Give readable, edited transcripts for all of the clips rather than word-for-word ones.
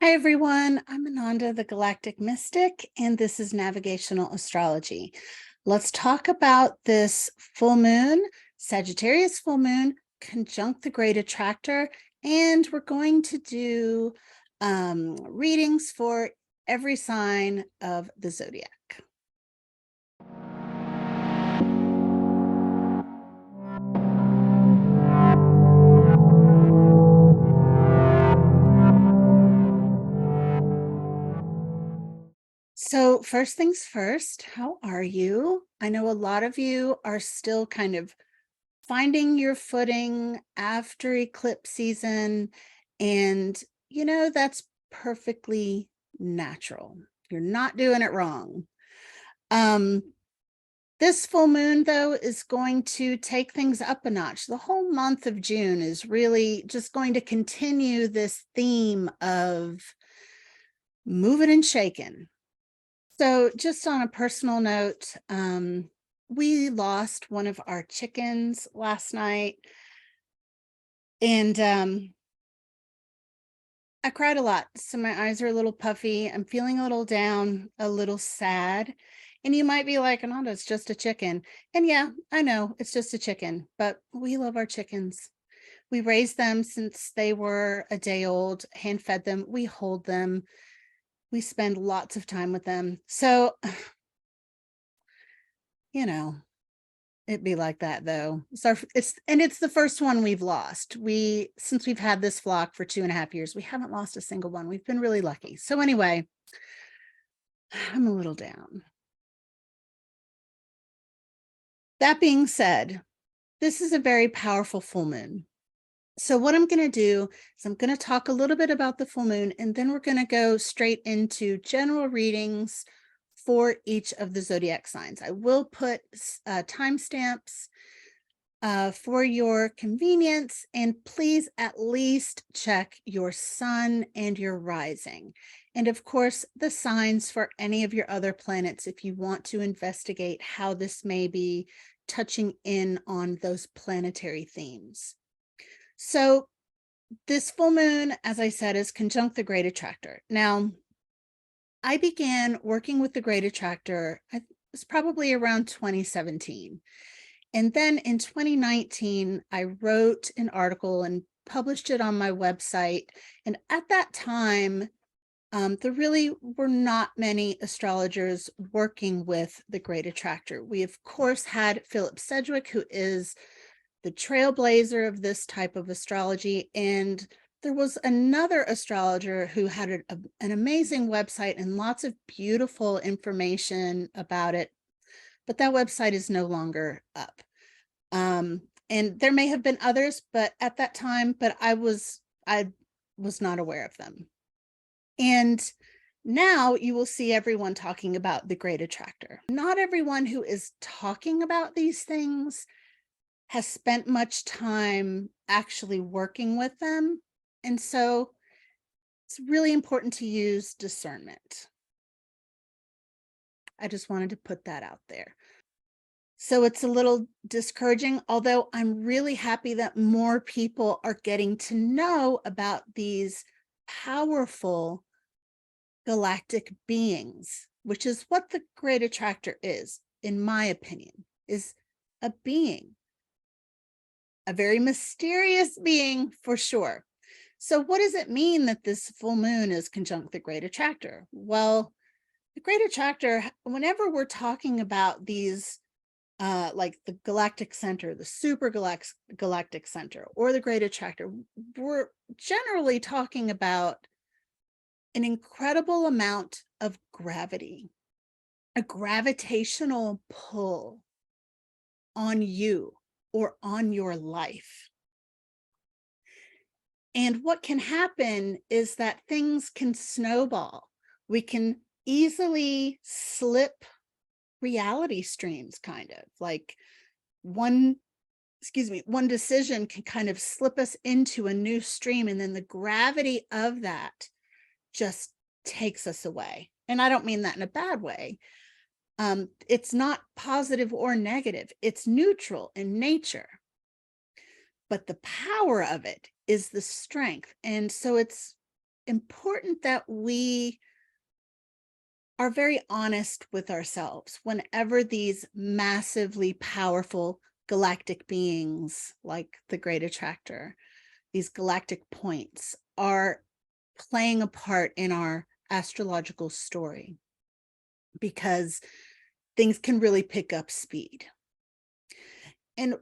Hi everyone, I'm Ananda, the Galactic Mystic, and this is Navigational Astrology. Let's talk about this full moon, Sagittarius full moon, conjunct the Great Attractor, and we're going to do readings for every sign of the zodiac. So first things first, how are you? I know a lot of you are still kind of finding your footing after eclipse season, and that's perfectly natural. You're not doing it wrong. Um, this full moon, though, is going to take things up a notch. The whole month of June is really just going to continue this theme of moving and shaking. So just on a personal note, we lost one of our chickens last night, and I cried a lot. So my eyes are a little puffy. I'm feeling a little down, a little sad. And you might be like, Ananda, it's just a chicken. And yeah, I know it's just a chicken, but we love our chickens. We raised them since they were a day old, hand fed them. We hold them. We spend lots of time with them. So, you know, it'd be like that though. It's the first one we've lost. Since we've had this flock for 2.5 years, we haven't lost a single one. We've been really lucky. So anyway, I'm a little down. That being said, this is a very powerful full moon. So what I'm going to do is I'm going to talk a little bit about the full moon, and then we're going to go straight into general readings for each of the zodiac signs. I will put timestamps for your convenience, and please at least check your sun and your rising. And of course, the signs for any of your other planets if you want to investigate how this may be touching in on those planetary themes. So this full moon, as I said, is conjunct the Great Attractor. Now, I began working with the Great Attractor, it was probably around 2017. And then in 2019, I wrote an article and published it on my website. And at that time, there really were not many astrologers working with the Great Attractor. We, of course, had Philip Sedgwick, who is the trailblazer of this type of astrology. And there was another astrologer who had an amazing website and lots of beautiful information about it. But that website is no longer up. And there may have been others, but at that time, I was not aware of them. And now you will see everyone talking about the Great Attractor. Not everyone who is talking about these things has spent much time actually working with them. And so it's really important to use discernment. I just wanted to put that out there. So it's a little discouraging, although I'm really happy that more people are getting to know about these powerful galactic beings, which is what the Great Attractor is, in my opinion, is a being, a very mysterious being for sure. So what does it mean that this full moon is conjunct the Great Attractor? Well, the Great Attractor, whenever we're talking about these like the galactic center, the super galactic center, or the Great Attractor, we're generally talking about an incredible amount of gravity, a gravitational pull on you or on your life. And what can happen is that things can snowball. We can easily slip reality streams, kind of like one decision can kind of slip us into a new stream, and then the gravity of that just takes us away. And I don't mean that in a bad way. It's not positive or negative, it's neutral in nature, but the power of it is the strength. And so it's important that we are very honest with ourselves whenever these massively powerful galactic beings like the Great Attractor, these galactic points, are playing a part in our astrological story, because things can really pick up speed. And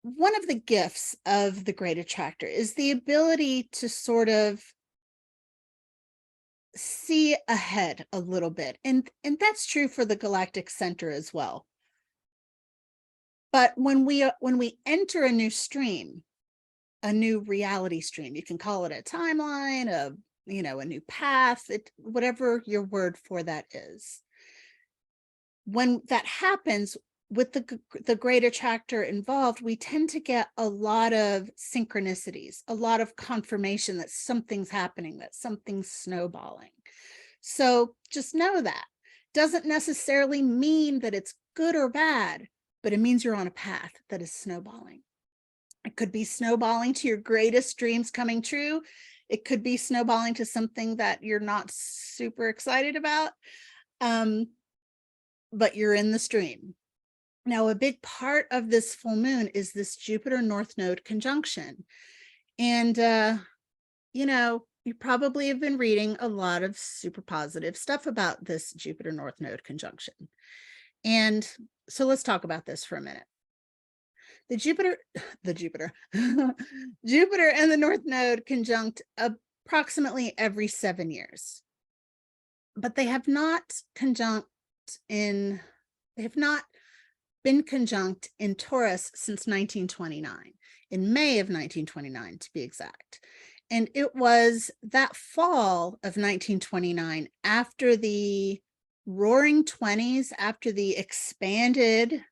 one of the gifts of the Great Attractor is the ability to sort of see ahead a little bit. And that's true for the galactic center as well. But when we enter a new stream, a new reality stream, you can call it a timeline, a new path, whatever your word for that is. When that happens with the Great Attractor involved, we tend to get a lot of synchronicities, a lot of confirmation that something's happening, that something's snowballing. So just know that doesn't necessarily mean that it's good or bad, but it means you're on a path that is snowballing. It could be snowballing to your greatest dreams coming true. It could be snowballing to something that you're not super excited about, but you're in the stream. Now, a big part of this full moon is this Jupiter North Node conjunction. And, you probably have been reading a lot of super positive stuff about this Jupiter North Node conjunction. And so let's talk about this for a minute. Jupiter and the North Node conjunct approximately every 7 years. But they have not been conjunct in Taurus since 1929, in May of 1929 to be exact. And it was that fall of 1929, after the Roaring 20s, after the expanded,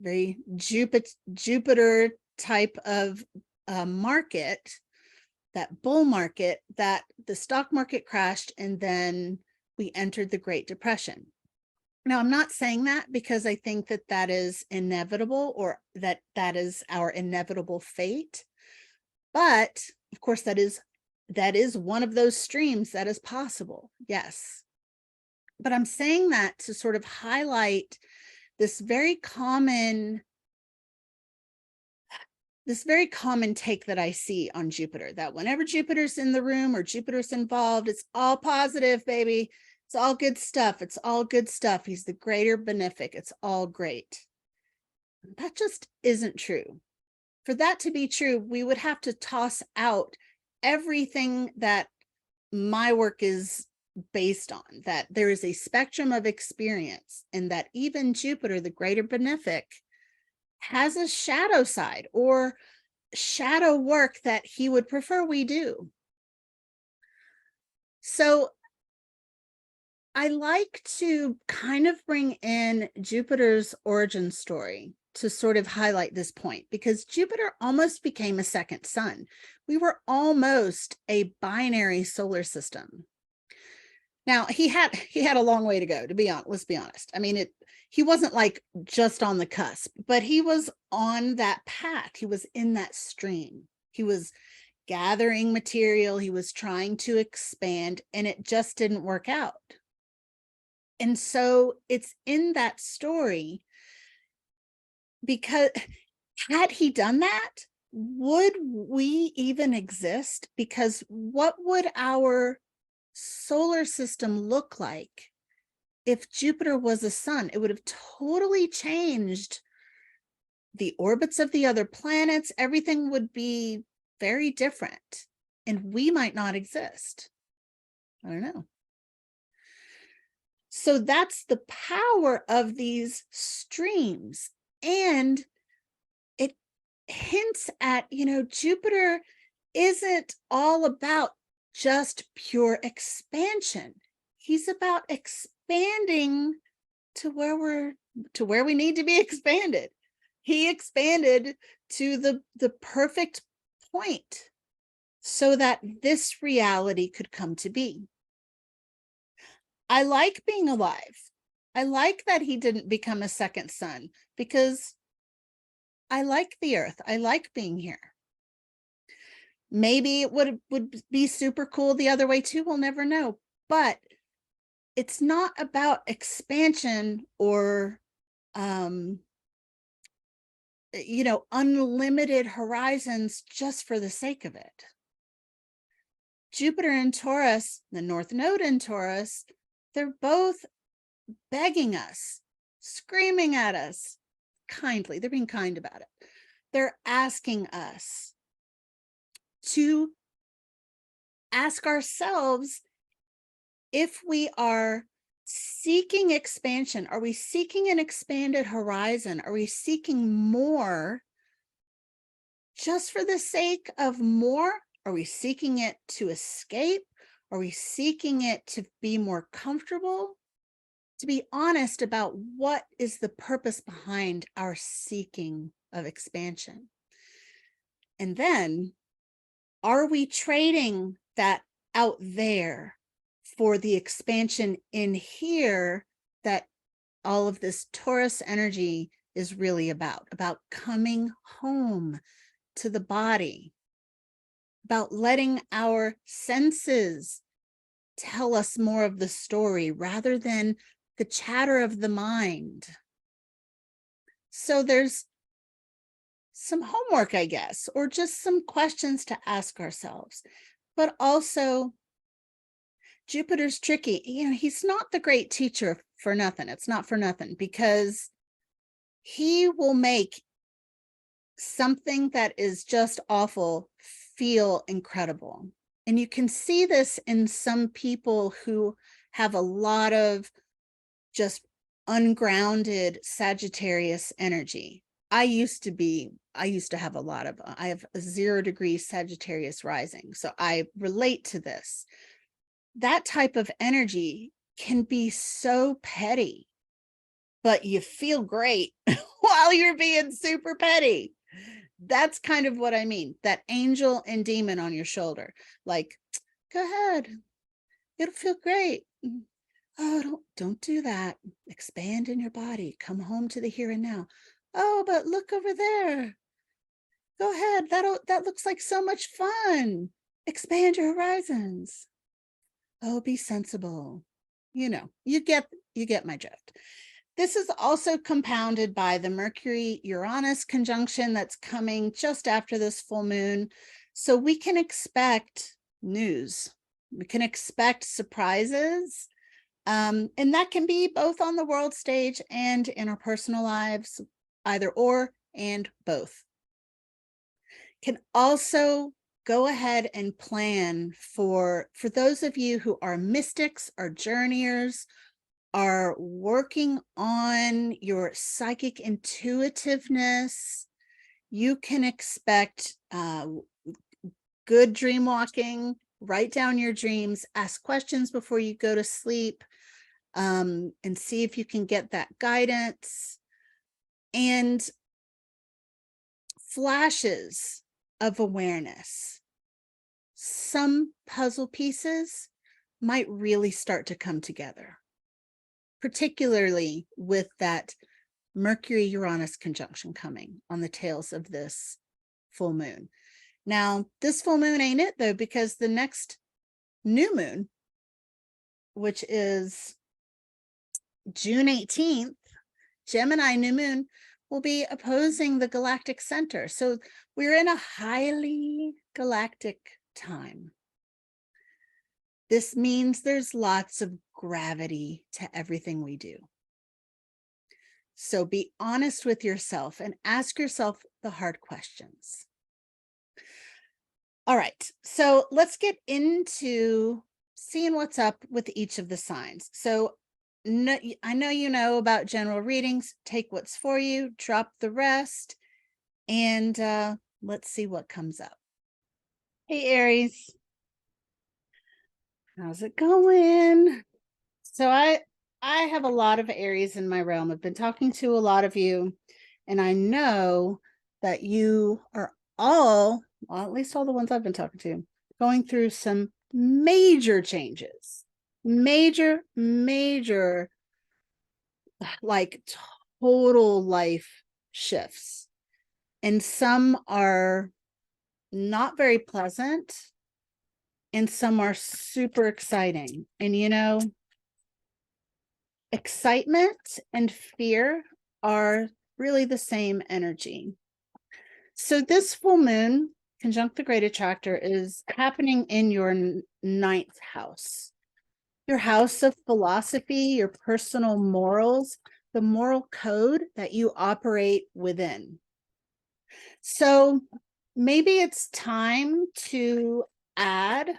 very Jupiter type of market, that bull market, that the stock market crashed, and then we entered the Great Depression. Now, I'm not saying that because I think that that is inevitable, or that is our inevitable fate. But of course, that is one of those streams that is possible. Yes. But I'm saying that to sort of highlight this very common take that I see on Jupiter, that whenever Jupiter's in the room or Jupiter's involved, it's all positive, baby. It's all good stuff. It's all good stuff. He's the greater benefic. It's all great. That just isn't true. For that to be true, we would have to toss out everything that my work is based on, that there is a spectrum of experience, and that even Jupiter, the greater benefic, has a shadow side or shadow work that he would prefer we do. So I like to kind of bring in Jupiter's origin story to sort of highlight this point, because Jupiter almost became a second sun. We were almost a binary solar system. Now, he had a long way to go, to be honest. Let's be honest. I mean, he wasn't like just on the cusp, but he was on that path. He was in that stream. He was gathering material. He was trying to expand, and it just didn't work out. And so it's in that story, because had he done that, would we even exist? Because what would our solar system look like if Jupiter was a sun? It would have totally changed the orbits of the other planets. Everything would be very different, and we might not exist. I don't know. So that's the power of these streams. And it hints at, Jupiter isn't all about just pure expansion. He's about expanding to where we need to be expanded. He expanded to the perfect point so that this reality could come to be. I like being alive. I like that he didn't become a second sun, because I like the earth. I like being here. Maybe it would be super cool the other way too. We'll never know. But it's not about expansion or, unlimited horizons just for the sake of it. Jupiter and Taurus, the North Node in Taurus, they're both begging us, screaming at us kindly. They're being kind about it. They're asking us to ask ourselves if we are seeking expansion. Are we seeking an expanded horizon? Are we seeking more just for the sake of more? Are we seeking it to escape? Are we seeking it to be more comfortable? To be honest about what is the purpose behind our seeking of expansion. And then, are we trading that out there for the expansion in here that all of this Taurus energy is really about coming home to the body, about letting our senses tell us more of the story rather than the chatter of the mind. So there's some homework, I guess, or just some questions to ask ourselves. But also, Jupiter's tricky. He's not the great teacher for nothing. It's not for nothing, because he will make something that is just awful feel incredible. And you can see this in some people who have a lot of just ungrounded Sagittarius energy. I used to have a lot of, I have a 0-degree Sagittarius rising. So I relate to this. That type of energy can be so petty, but you feel great while you're being super petty. That's kind of what I mean. That angel and demon on your shoulder. Like, go ahead. It'll feel great. Oh, don't do that. Expand in your body. Come home to the here and now. Oh, but look over there. Go ahead. That looks like so much fun. Expand your horizons. Oh, be sensible. You get my drift. This is also compounded by the Mercury-Uranus conjunction that's coming just after this full moon. So we can expect news. We can expect surprises. And that can be both on the world stage and in our personal lives, either or and both. Can also go ahead and plan for those of you who are mystics or journeyers, are working on your psychic intuitiveness. You can expect good dream walking. Write down your dreams, ask questions before you go to sleep, and see if you can get that guidance. And flashes of awareness. Some puzzle pieces might really start to come together, particularly with that Mercury-Uranus conjunction coming on the tails of this full moon. Now, this full moon ain't it, though, because the next new moon, which is June 18th, Gemini new moon, will be opposing the galactic center. So we're in a highly galactic time. This means there's lots of gravity to everything we do. So be honest with yourself and ask yourself the hard questions. All right, so let's get into seeing what's up with each of the signs. So I know you know about general readings. Take what's for you, drop the rest, and let's see what comes up. Hey, Aries. How's it going? So I have a lot of Aries in my realm. I've been talking to a lot of you, and I know that you are all, well, at least all the ones I've been talking to, going through some major changes. Major, like total life shifts. And some are not very pleasant, and some are super exciting. And you know, excitement and fear are really the same energy. So this full moon conjunct the Great Attractor is happening in your ninth house, your house of philosophy, your personal morals, the moral code that you operate within. So maybe it's time to add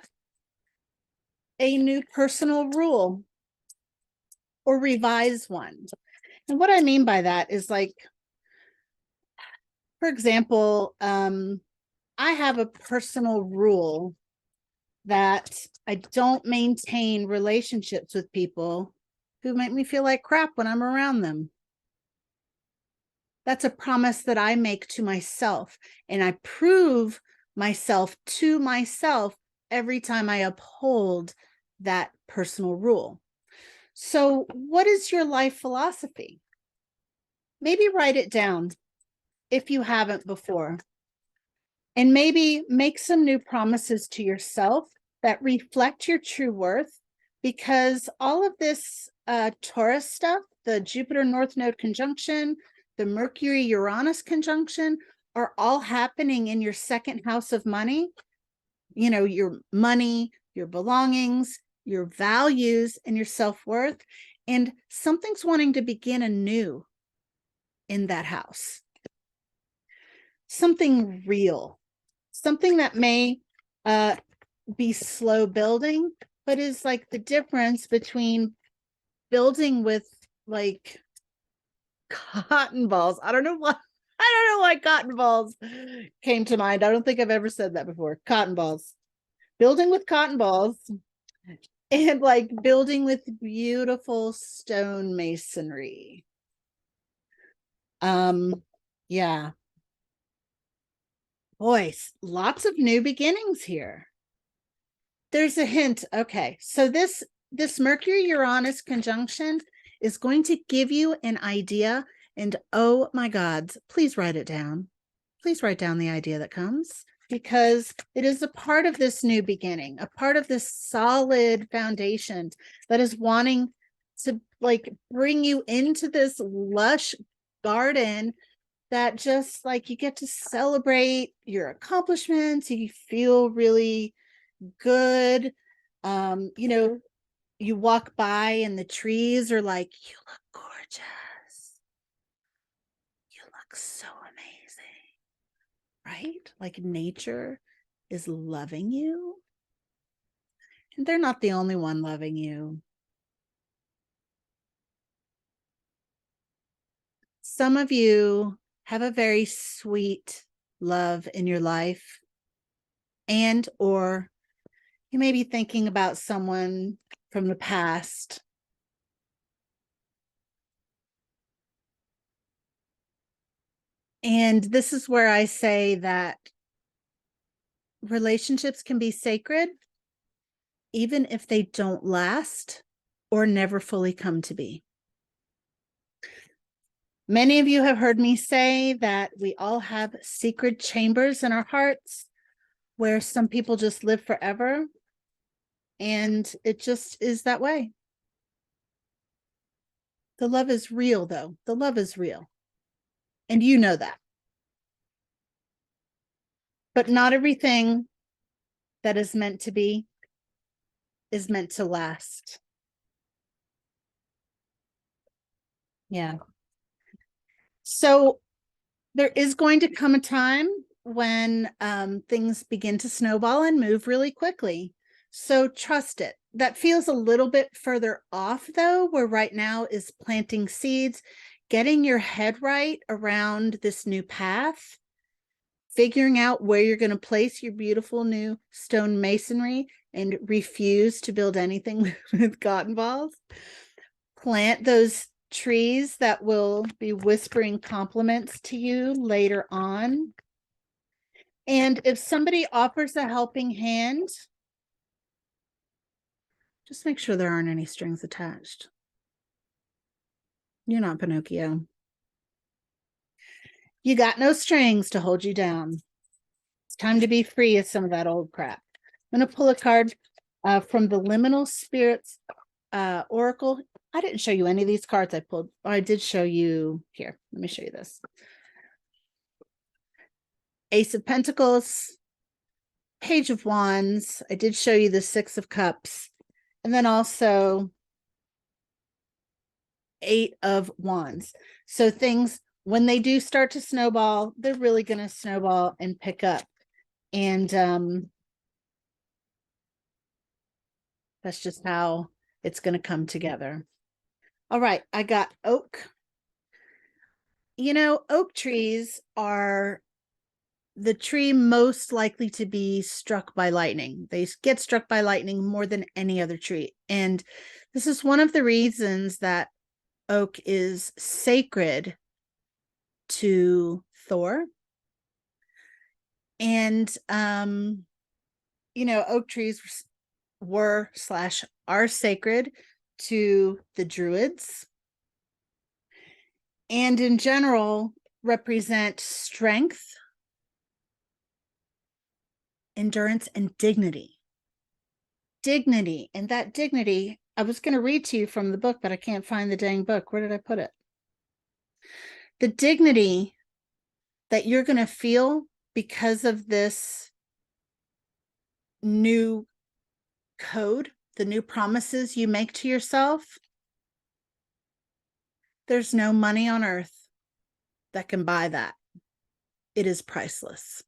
a new personal rule or revise one. And what I mean by that is, like, for example, I have a personal rule that I don't maintain relationships with people who make me feel like crap when I'm around them. That's a promise that I make to myself, and I prove myself to myself every time I uphold that personal rule. So, what is your life philosophy? Maybe write it down if you haven't before. And maybe make some new promises to yourself that reflect your true worth, because all of this Taurus stuff, the Jupiter North Node conjunction, the Mercury Uranus conjunction, are all happening in your second house of money. You know, your money, your belongings, your values, and your self-worth. And something's wanting to begin anew in that house. Something real, something that may be slow building, but is like the difference between building with like cotton balls. I don't know why cotton balls came to mind. I don't think I've ever said that before. Cotton balls. Building with cotton balls, and like building with beautiful stone masonry. Yeah. Boys, lots of new beginnings here. There's a hint. Okay, so this Mercury Uranus conjunction is going to give you an idea, and oh my God, please write it down. Please write down the idea that comes, because it is a part of this new beginning, a part of this solid foundation that is wanting to like bring you into this lush garden that just like you get to celebrate your accomplishments. You feel really good. You know, you walk by and the trees are like, you look gorgeous. You look so amazing, right? Like nature is loving you. And they're not the only one loving you. Some of you have a very sweet love in your life, and or you may be thinking about someone from the past. And this is where I say that relationships can be sacred, even if they don't last or never fully come to be. Many of you have heard me say that we all have secret chambers in our hearts where some people just live forever. And it just is that way. The love is real, though. The love is real. And you know that. But not everything that is meant to be is meant to last. Yeah. So there is going to come a time when things begin to snowball and move really quickly. So trust it. That feels a little bit further off, though, where right now is planting seeds, getting your head right around this new path, figuring out where you're going to place your beautiful new stone masonry, and refuse to build anything with cotton balls. Plant those trees that will be whispering compliments to you later on. And if somebody offers a helping hand, just make sure there aren't any strings attached. You're not Pinocchio. You got no strings to hold you down. It's time to be free of some of that old crap. I'm going to pull a card from the Liminal Spirits Oracle. I didn't show you any of these cards I pulled. Oh, I did show you here. Let me show you this. Ace of Pentacles, Page of Wands. I did show you the Six of Cups. And then also Eight of Wands. So things, when they do start to snowball, they're really going to snowball and pick up. And that's just how it's going to come together. All right, I got oak. You know, oak trees are the tree most likely to be struck by lightning. They get struck by lightning more than any other tree. And this is one of the reasons that oak is sacred to Thor. And, you know, oak trees were / are sacred to the Druids. And in general, represent strength, endurance, and dignity. Dignity. And that dignity, I was going to read to you from the book, but I can't find the dang book. Where did I put it? The dignity that you're going to feel because of this new code, the new promises you make to yourself. There's no money on earth that can buy that. It is priceless.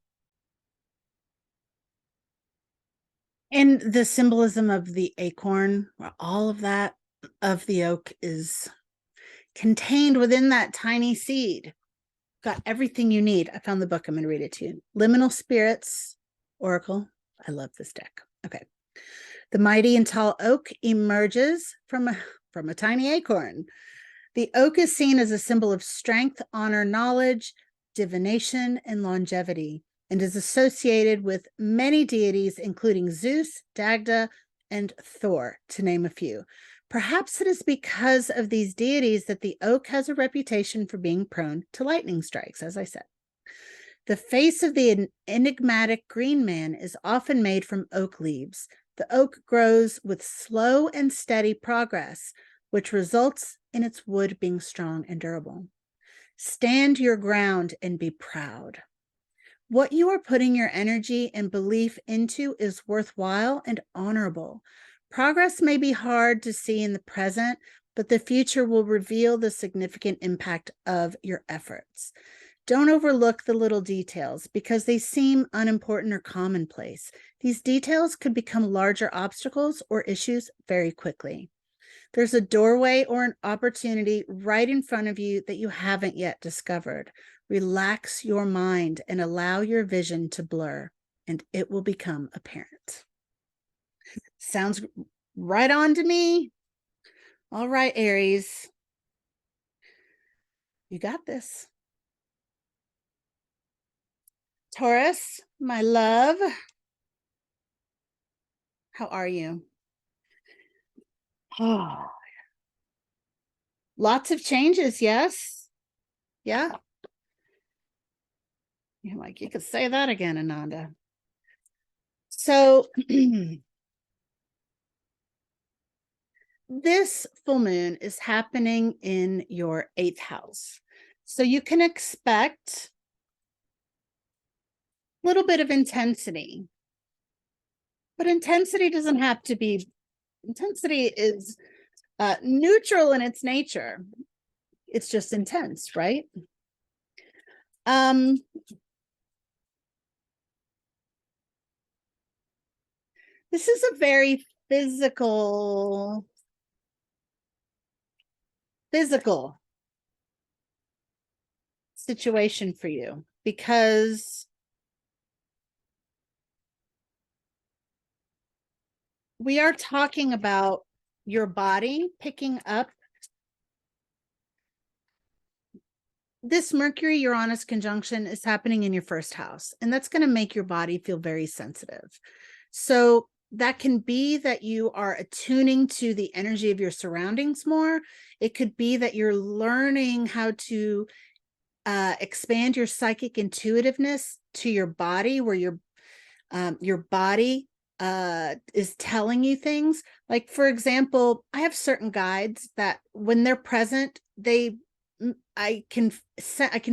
And the symbolism of the acorn, all of that of the oak is contained within that tiny seed. Got everything you need. I found the book. I'm going to read it to you. Liminal Spirits Oracle. I love this deck. Okay. The mighty and tall oak emerges from a tiny acorn. The oak is seen as a symbol of strength, honor, knowledge, divination, and longevity, and is associated with many deities, including Zeus, Dagda, and Thor, to name a few. Perhaps it is because of these deities that the oak has a reputation for being prone to lightning strikes, as I said. The face of the enigmatic green man is often made from oak leaves. The oak grows with slow and steady progress, which results in its wood being strong and durable. Stand your ground and be proud. What you are putting your energy and belief into is worthwhile and honorable. Progress may be hard to see in the present, but the future will reveal the significant impact of your efforts. Don't overlook the little details because they seem unimportant or commonplace. These details could become larger obstacles or issues very quickly. There's a doorway or an opportunity right in front of you that you haven't yet discovered. Relax your mind and allow your vision to blur, and it will become apparent. Sounds right on to me. All right, Aries. You got this. Taurus, my love. How are you? Oh, lots of changes, yes. Yeah. You're like, you could say that again, Ananda. So this full moon is happening in your 8th house. So you can expect a little bit of intensity. But intensity doesn't have to be, intensity is neutral in its nature. It's just intense, right? This is a very physical situation for you because we are talking about your body picking up this Mercury Uranus conjunction is happening in your 1st house, and that's going to make your body feel very sensitive. So that can be that you are attuning to the energy of your surroundings more. It could be that you're learning how to expand your psychic intuitiveness to your body, where your body is telling you things. Like, for example, I have certain guides that when they're present, I can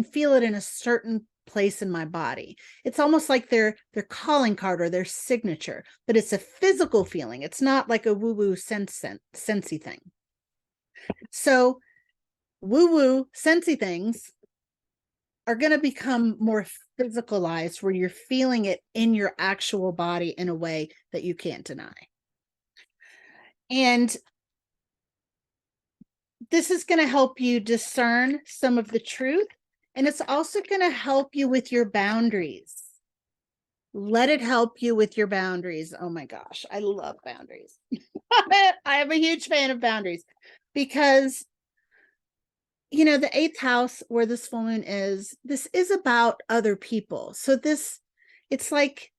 feel it in a certain place in my body. It's almost like their calling card or their signature, but it's a physical feeling. It's not like a woo-woo sensey thing. So woo-woo sensey things are going to become more physicalized, where you're feeling it in your actual body in a way that you can't deny. And this is going to help you discern some of the truth. And it's also going to help you with your boundaries. Let it help you with your boundaries. Oh my gosh, I love boundaries. I am a huge fan of boundaries because, you know, the 8th house where this full moon is, this is about other people. So it's like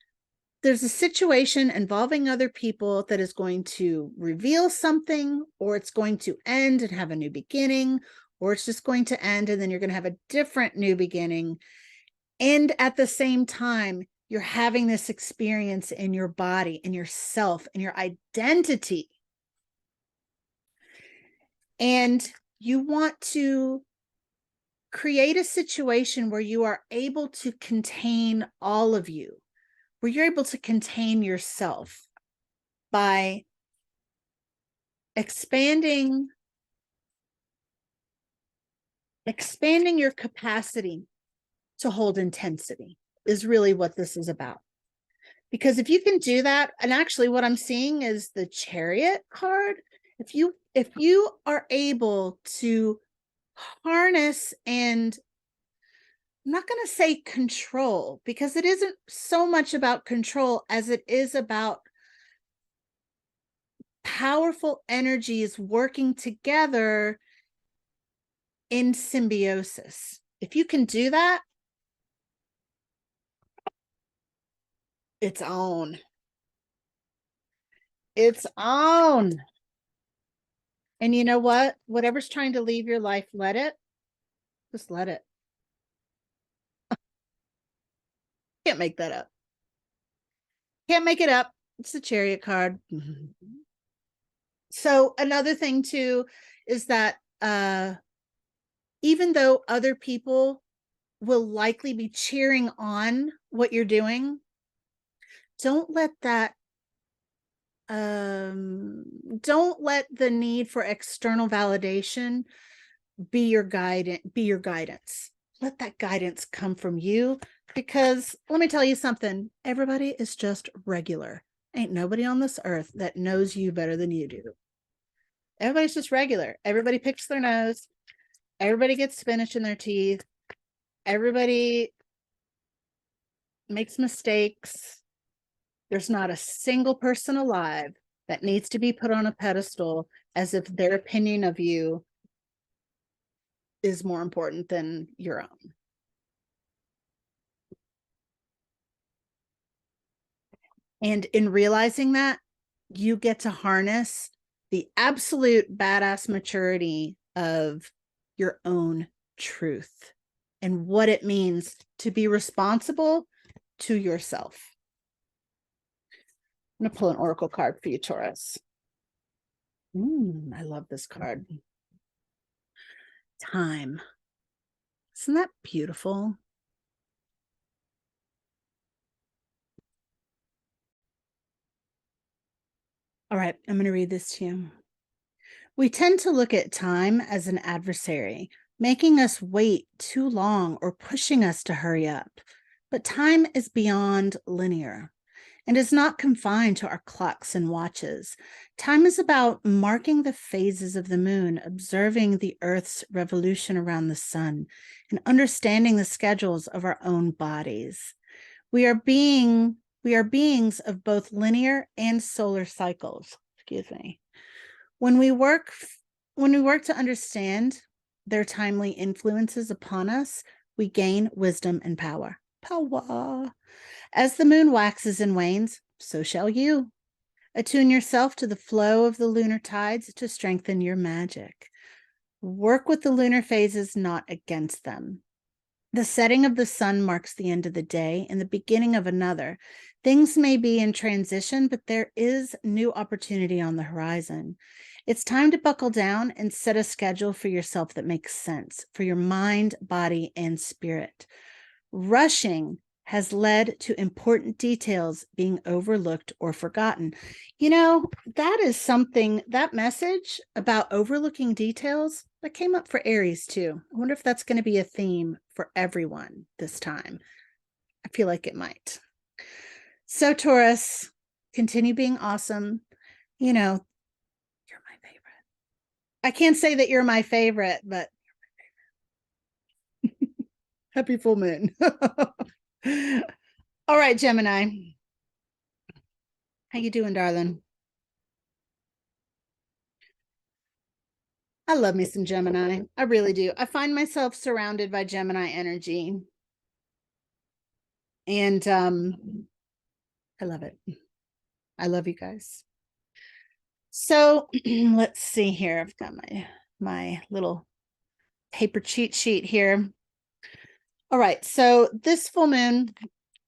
there's a situation involving other people that is going to reveal something, or it's going to end and have a new beginning, or it's just going to end and then you're going to have a different new beginning. And at the same time, you're having this experience in your body, in yourself, in your identity. And you want to create a situation where you are able to contain all of you, where you're able to contain yourself by expanding your capacity to hold intensity is really what this is about. Because if you can do that, and actually what I'm seeing is the Chariot card, if you are able to harness, and I'm not going to say control, because it isn't so much about control as it is about powerful energies working together in symbiosis. If you can do that, it's on. It's on. And you know what? Whatever's trying to leave your life, let it. Just let it. Can't make that up. Can't make it up. It's the Chariot card. So another thing too is that even though other people will likely be cheering on what you're doing, don't let the need for external validation be your guidance. Let that guidance come from you, because let me tell you something, everybody is just regular. Ain't nobody on this earth that knows you better than you do. Everybody's just regular. Everybody picks their nose. Everybody gets spinach in their teeth. Everybody makes mistakes. There's not a single person alive that needs to be put on a pedestal as if their opinion of you is more important than your own. And in realizing that, you get to harness the absolute badass maturity of your own truth and what it means to be responsible to yourself. I'm going to pull an oracle card for you, Taurus. I love this card. Time. Isn't that beautiful? All right, I'm going to read this to you. We tend to look at time as an adversary, making us wait too long or pushing us to hurry up. But time is beyond linear and is not confined to our clocks and watches. Time is about marking the phases of the moon, observing the Earth's revolution around the sun, and understanding the schedules of our own bodies. We are beings of both linear and solar cycles. Excuse me. When we work to understand their timely influences upon us, we gain wisdom and power. Power. As the moon waxes and wanes, so shall you. Attune yourself to the flow of the lunar tides to strengthen your magic. Work with the lunar phases, not against them. The setting of the sun marks the end of the day and the beginning of another. Things may be in transition, but there is new opportunity on the horizon. It's time to buckle down and set a schedule for yourself that makes sense for your mind, body, and spirit. Rushing has led to important details being overlooked or forgotten. You know, that is something, that message about overlooking details, that came up for Aries too. I wonder if that's going to be a theme for everyone this time. I feel like it might. So Taurus, continue being awesome. You know, you're my favorite. I can't say that you're my favorite, but happy full moon. All right, Gemini. How you doing, darling? I love me some Gemini. I really do. I find myself surrounded by Gemini energy. And I love it. I love you guys. So let's see here. I've got my little paper cheat sheet here. All right. So this full moon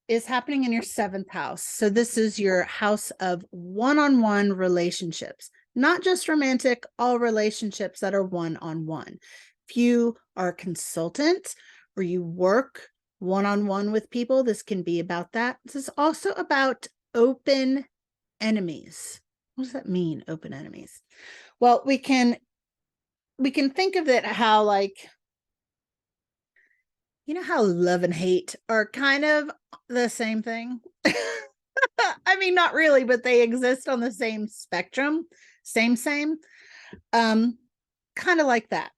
is happening in your 7th house. So this is your house of one-on-one relationships, not just romantic, all relationships that are one-on-one. If you are a consultant or you work one-on-one with people, this can be about that. This is also about open enemies. What does that mean, open enemies? Well, we can think of it how, like, you know how love and hate are kind of the same thing? I mean, not really, but they exist on the same spectrum. Same. Kind of like that.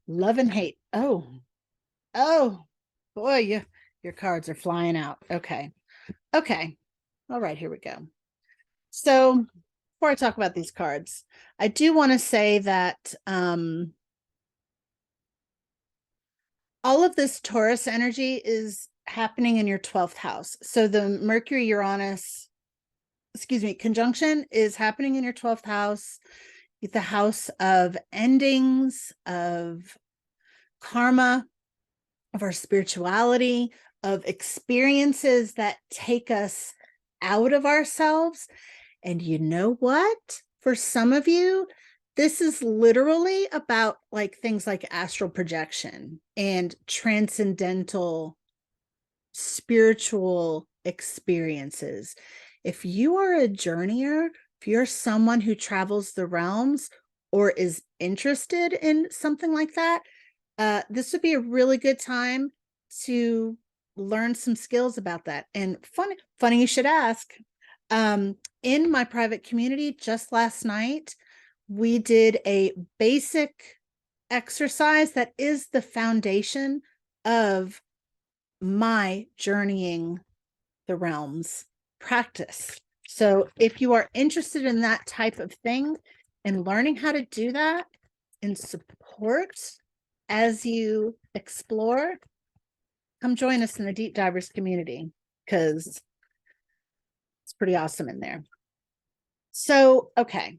Love and hate. Oh, boy, your cards are flying out. Okay. All right, here we go. So before I talk about these cards, I do want to say that all of this Taurus energy is happening in your 12th house. So the Mercury Uranus, conjunction is happening in your 12th house, the house of endings, of karma, of our spirituality, of experiences that take us out of ourselves. And you know what? For some of you, this is literally about like things like astral projection and transcendental spiritual experiences. If you are a journeyer, if you're someone who travels the realms or is interested in something like that, this would be a really good time to learn some skills about that. And funny you should ask. In my private community just last night, we did a basic exercise that is the foundation of my journeying the realms practice. So if you are interested in that type of thing and learning how to do that in support as you explore, come join us in the Deep Divers community, because it's pretty awesome in there. So, okay.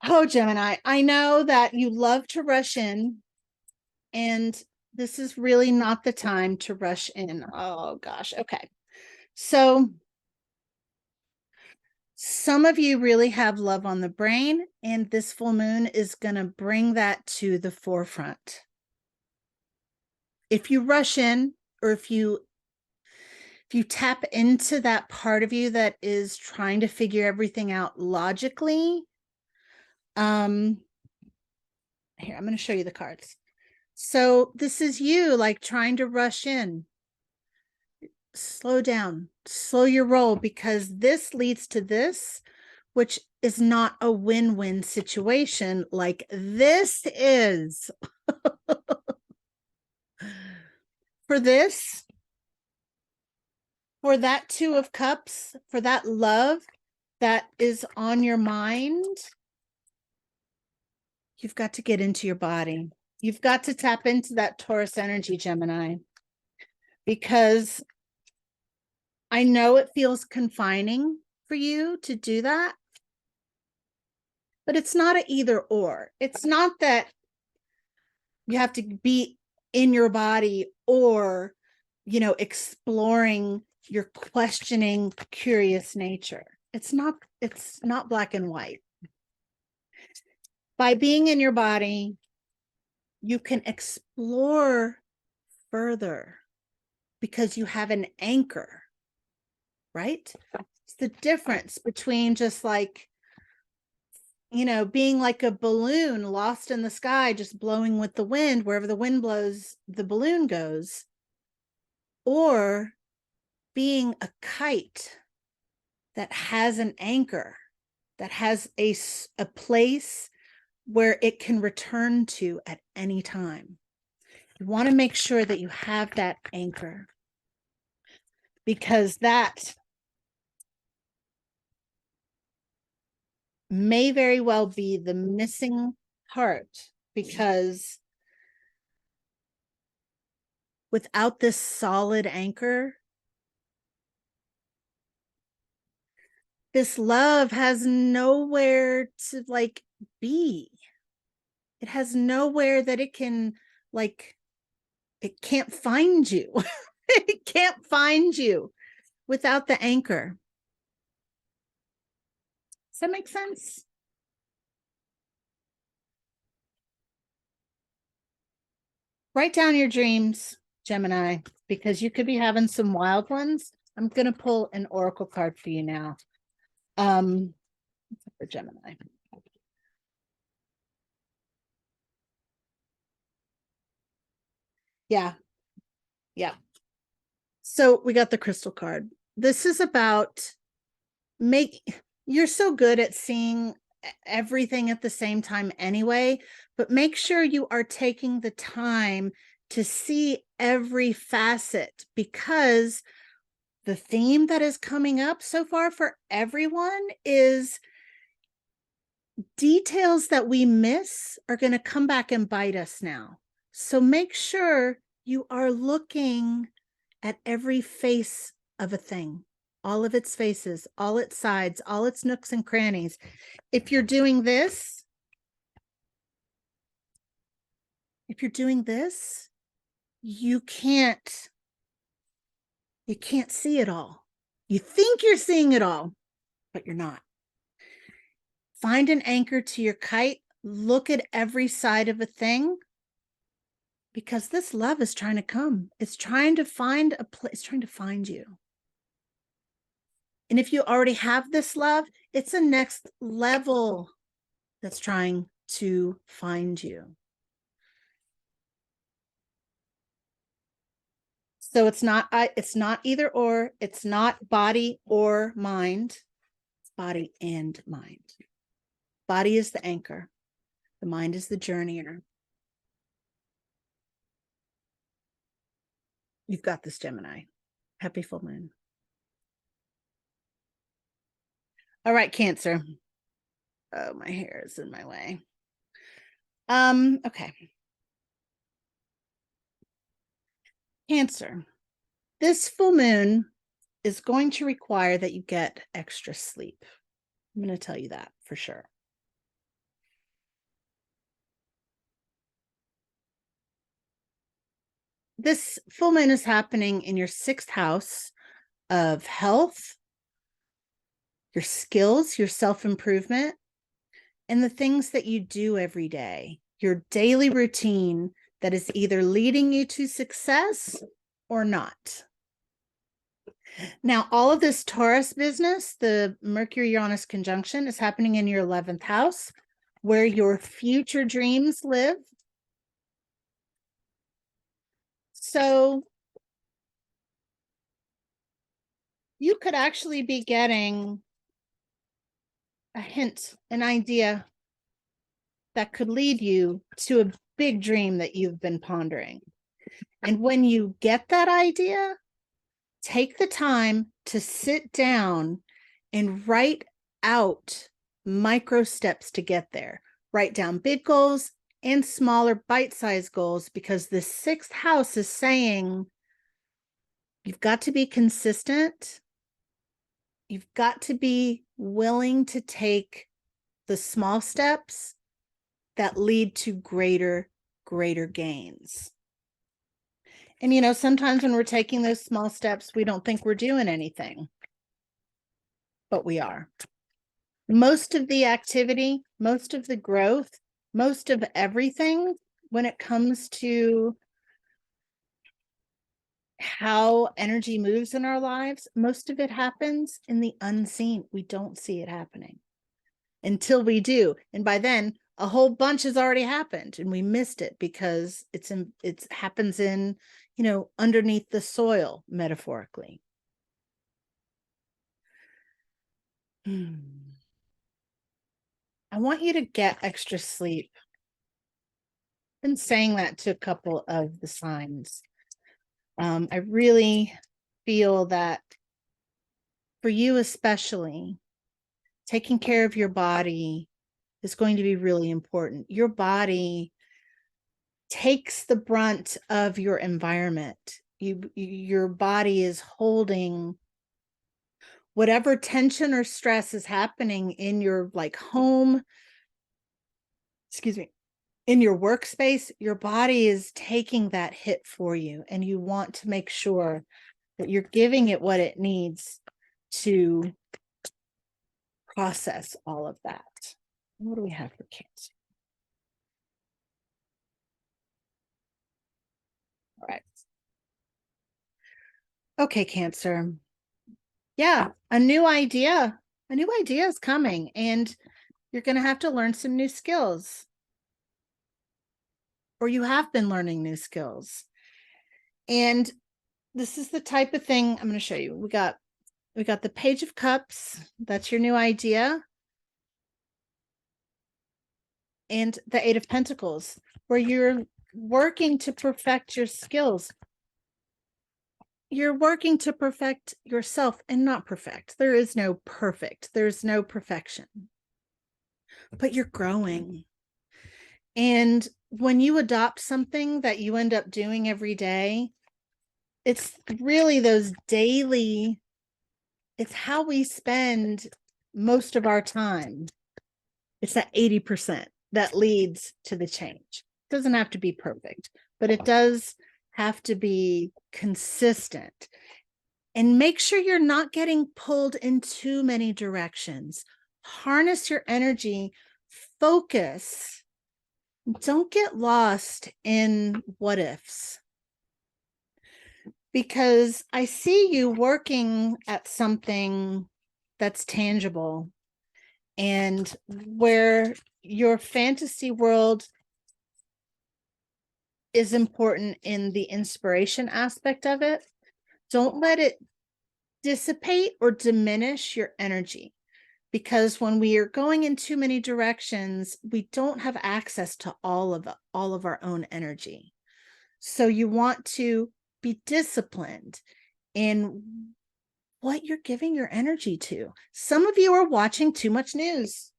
Oh, Gemini, I know that you love to rush in, and this is really not the time to rush in. Oh, gosh. Okay. So some of you really have love on the brain, and this full moon is going to bring that to the forefront. If you rush in, or if you tap into that part of you that is trying to figure everything out logically, here, I'm going to show you the cards. So this is you like trying to rush in. Slow down, slow your roll, because this leads to this, which is not a win-win situation like this is. For this, for that 2 of Cups, for that love that is on your mind, you've got to get into your body. You've got to tap into that Taurus energy, Gemini, because I know it feels confining for you to do that, but it's not an either or. It's not that You have to be in your body, or, you know, exploring your questioning, curious nature. It's not black and white. By being in your body, you can explore further because you have an anchor, right? It's the difference between just like, you know, being like a balloon lost in the sky, just blowing with the wind. Wherever the wind blows, the balloon goes. Or being a kite that has an anchor, that has a place where it can return to at any time. You want to make sure that you have that anchor, because that may very well be the missing part, because without this solid anchor, this love has nowhere to like be. It has nowhere that it can, like, it can't find you. It can't find you without the anchor. Does that make sense? Write down your dreams, Gemini, because you could be having some wild ones. I'm going to pull an oracle card for you now. For Gemini. Yeah. Yeah. So we got the crystal card. This is about you're so good at seeing everything at the same time anyway, but make sure you are taking the time to see every facet, because the theme that is coming up so far for everyone is details that we miss are going to come back and bite us now. So make sure you are looking at every face of a thing, all of its faces, all its sides, all its nooks and crannies. If you're doing this, you can't see it all. You think you're seeing it all, but you're not. Find an anchor to your kite. Look at every side of a thing, because this love is trying to come. It's trying to find a place, it's trying to find you. And if you already have this love, it's a next level that's trying to find you. So it's not either or, it's not body or mind, it's body and mind. Body is the anchor, the mind is the journeyer. You've got this, Gemini. Happy full moon. All right, Cancer. Oh, my hair is in my way. Okay. Cancer. This full moon is going to require that you get extra sleep. I'm going to tell you that for sure. This full moon is happening in your 6th house of health, your skills, your self-improvement, and the things that you do every day, your daily routine that is either leading you to success or not. Now, all of this Taurus business, the Mercury-Uranus conjunction, is happening in your 11th house, where your future dreams live. So you could actually be getting a hint, an idea that could lead you to a big dream that you've been pondering. And when you get that idea, take the time to sit down and write out micro steps to get there. Write down big goals and smaller bite-sized goals, because the 6th house is saying you've got to be consistent. You've got to be willing to take the small steps that lead to greater greater gains. And, you know, sometimes when we're taking those small steps, we don't think we're doing anything, but we are. Most of the activity, most of the growth, most of everything when it comes to how energy moves in our lives, most of it happens in the unseen. We don't see it happening until we do. And by then, a whole bunch has already happened and we missed it because it happens in, you know, underneath the soil, metaphorically. I want you to get extra sleep. I've been saying that to a couple of the signs. I really feel that for you especially, taking care of your body is going to be really important. Your body takes the brunt of your environment. Your body is holding whatever tension or stress is happening in your home, in your workspace. Your body is taking that hit for you, and you want to make sure that you're giving it what it needs to process all of that. What do we have for Cancer? All right. Okay, Cancer. Yeah, a new idea is coming, and you're going to have to learn some new skills. Or you have been learning new skills. And this is the type of thing I'm going to show you. We got the Page of Cups. That's your new idea. And the Eight of Pentacles, where you're working to perfect your skills. You're working to perfect yourself, and not perfect. There is no perfect. There's no perfection. But you're growing. And when you adopt something that you end up doing every day, it's really those daily, it's how we spend most of our time. It's that 80% that leads to the change. It doesn't have to be perfect, but it does have to be consistent. And make sure you're not getting pulled in too many directions. Harness your energy, focus. Don't get lost in what ifs. Because I see you working at something that's tangible, and where your fantasy world is important in the inspiration aspect of it. Don't let it dissipate or diminish your energy, because when we are going in too many directions, we don't have access to all of our own energy. So you want to be disciplined in what you're giving your energy to. Some of you are watching too much news.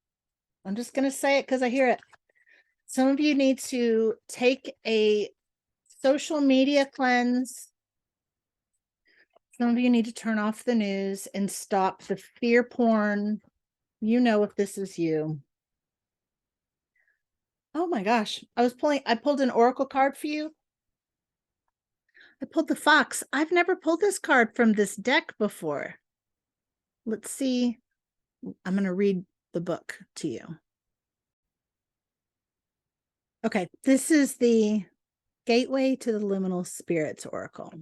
I'm just going to say it because I hear it. Some of you need to take a social media cleanse. Some of you need to turn off the news and stop the fear porn. You know, if this is you. Oh my gosh. I pulled an oracle card for you. I pulled the Fox. I've never pulled this card from this deck before. Let's see. I'm going to read the book to you. Okay, this is the Gateway to the Liminal Spirits Oracle.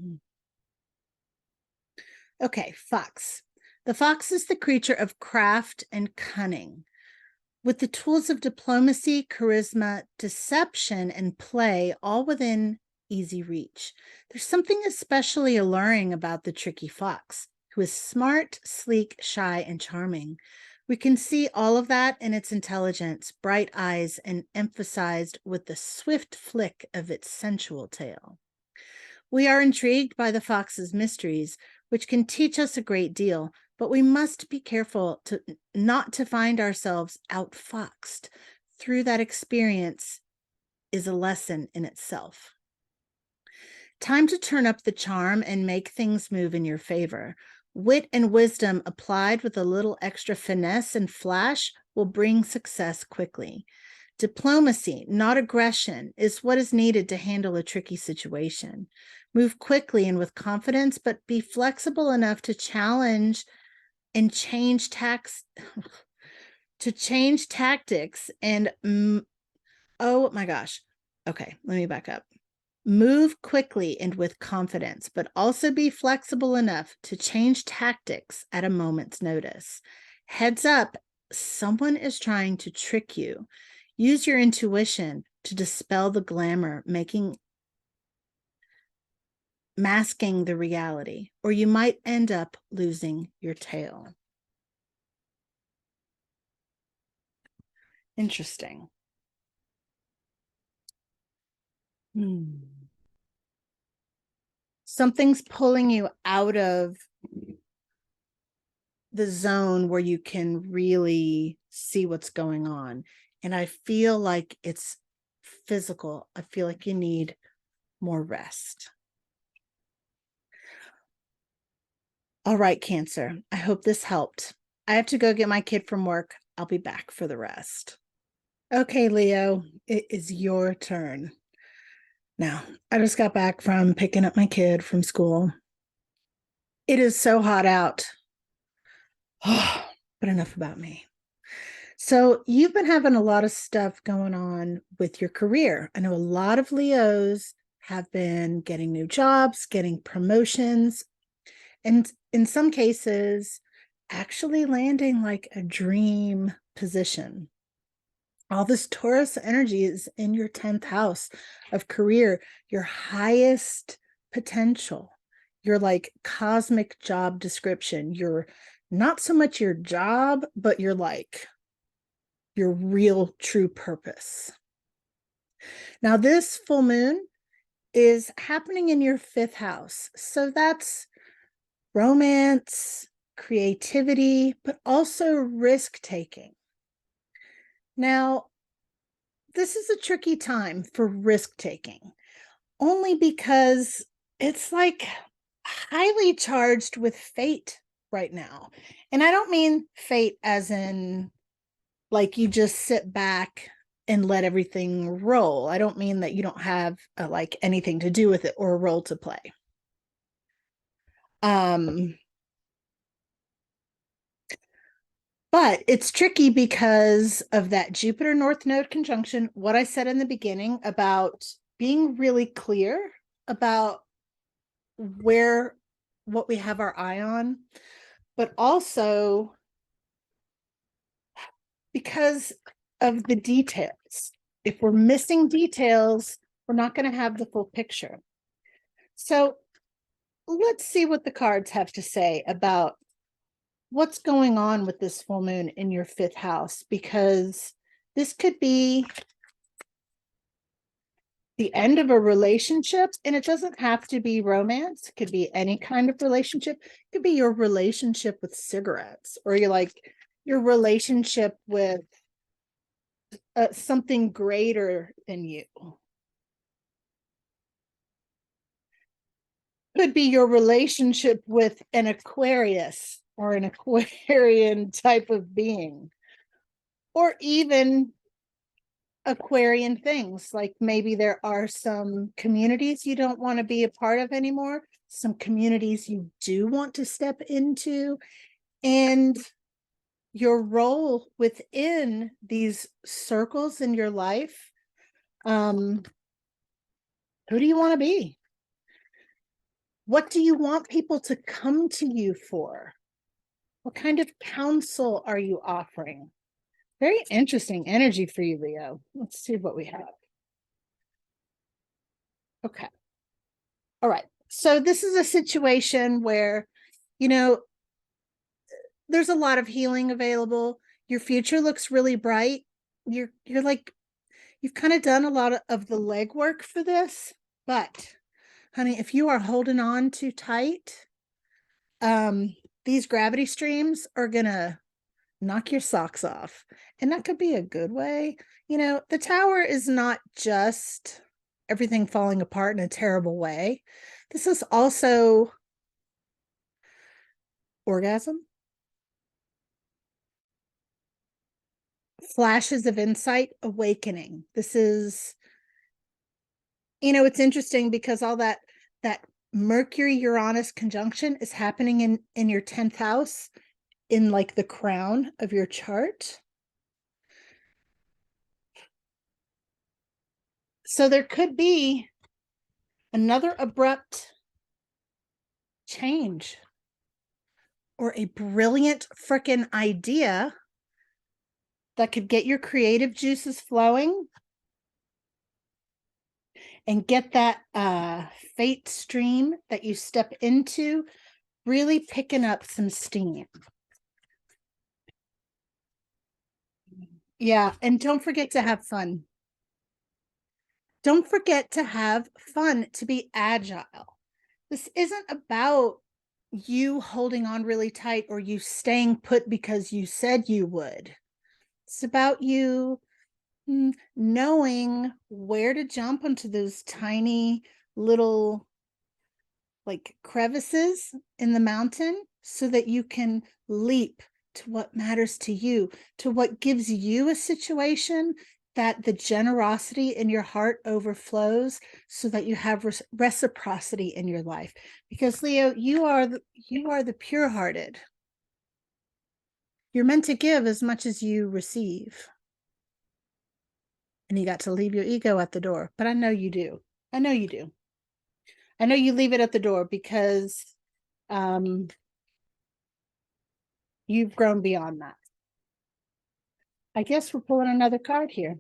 Okay, Fox. The fox is the creature of craft and cunning. With the tools of diplomacy, charisma, deception, and play all within easy reach. There's something especially alluring about the tricky fox, who is smart, sleek, shy, and charming. We can see all of that in its intelligence, bright eyes, and emphasized with the swift flick of its sensual tail. We are intrigued by the fox's mysteries, which can teach us a great deal, but we must be careful not to find ourselves outfoxed. Through that experience is a lesson in itself. Time to turn up the charm and make things move in your favor. Wit and wisdom applied with a little extra finesse and flash will bring success quickly. Diplomacy, not aggression, is what is needed to handle a tricky situation. Move quickly and with confidence, but be flexible enough to challenge and change tactics and oh my gosh. Okay, let me back up. Move quickly and with confidence, but also be flexible enough to change tactics at a moment's notice. Heads up, someone is trying to trick you. Use your intuition to dispel the glamour, masking the reality, or you might end up losing your tail. Interesting. Something's pulling you out of the zone where you can really see what's going on. And I feel like it's physical. I feel like you need more rest. All right, Cancer. I hope this helped. I have to go get my kid from work. I'll be back for the rest. Okay, Leo, it is your turn. Now, I just got back from picking up my kid from school. It is so hot out. Oh, but enough about me. So you've been having a lot of stuff going on with your career. I know a lot of Leos have been getting new jobs, getting promotions, and in some cases, actually landing like a dream position. All this Taurus energy is in your 10th house of career, your highest potential, your like cosmic job description. You're not so much your job, but you're like your real true purpose. Now, this full moon is happening in your 5th house. So that's romance, creativity, but also risk taking. Now, this is a tricky time for risk taking, only because it's like highly charged with fate right now. And I don't mean fate as in like you just sit back and let everything roll. I don't mean that you don't have like anything to do with it or a role to play. But it's tricky because of that Jupiter North Node conjunction, what I said in the beginning about being really clear about what we have our eye on, but also because of the details. If we're missing details, we're not going to have the full picture. So let's see what the cards have to say about what's going on with this full moon in your 5th house, because this could be the end of a relationship, and it doesn't have to be romance. It could be any kind of relationship. It could be your relationship with cigarettes, or your relationship with something greater than you. Could be your relationship with an Aquarius or an Aquarian type of being, or even Aquarian things. Like maybe there are some communities you don't want to be a part of anymore, some communities you do want to step into, and your role within these circles in your life. Who do you want to be? What do you want people to come to you for? What kind of counsel are you offering? Very interesting energy for you, Leo. Let's see what we have. Okay. All right. So this is a situation where, there's a lot of healing available. Your future looks really bright. You're like, you've kind of done a lot of the legwork for this, but honey, if you are holding on too tight, these gravity streams are gonna knock your socks off. And that could be a good way. The tower is not just everything falling apart in a terrible way. This is also orgasm. flashes of insight, awakening. This is, it's interesting because all that Mercury Uranus conjunction is happening in your 10th house, in like the crown of your chart. So there could be another abrupt change or a brilliant freaking idea that could get your creative juices flowing and get that fate stream that you step into really picking up some steam. Yeah, and don't forget to have fun. Don't forget to have fun, to be agile. This isn't about you holding on really tight or you staying put because you said you would. It's about you knowing where to jump onto those tiny little like crevices in the mountain so that you can leap to what matters to you, to what gives you a situation that the generosity in your heart overflows so that you have reciprocity in your life. Because Leo, you are the pure-hearted. You're meant to give as much as you receive. And you got to leave your ego at the door. But I know you do. I know you do. I know you leave it at the door because you've grown beyond that. I guess we're pulling another card here.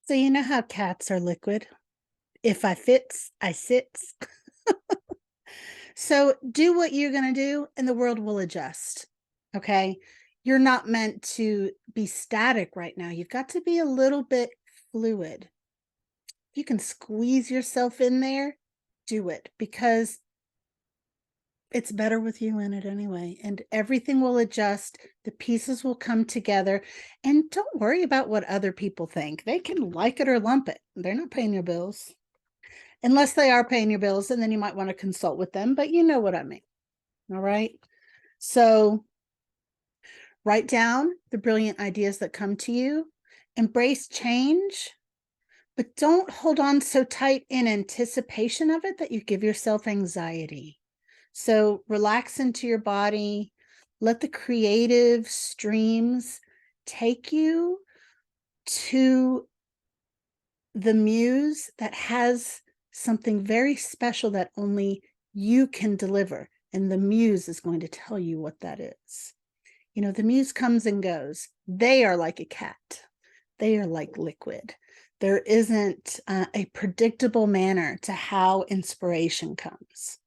So you know how cats are liquid? If I fits, I sits. So do what you're going to do and the world will adjust. Okay. You're not meant to be static right now. You've got to be a little bit fluid. If you can squeeze yourself in there, do it, because it's better with you in it anyway. And everything will adjust. The pieces will come together. And don't worry about what other people think. They can like it or lump it. They're not paying your bills. Unless they are paying your bills, and then you might want to consult with them, but you know what I mean. All right. So write down the brilliant ideas that come to you, embrace change, but don't hold on so tight in anticipation of it that you give yourself anxiety. So relax into your body, let the creative streams take you to the muse that has something very special that only you can deliver. And the muse is going to tell you what that is. You know, the muse comes and goes. They are like a cat. They are like liquid. There isn't a predictable manner to how inspiration comes.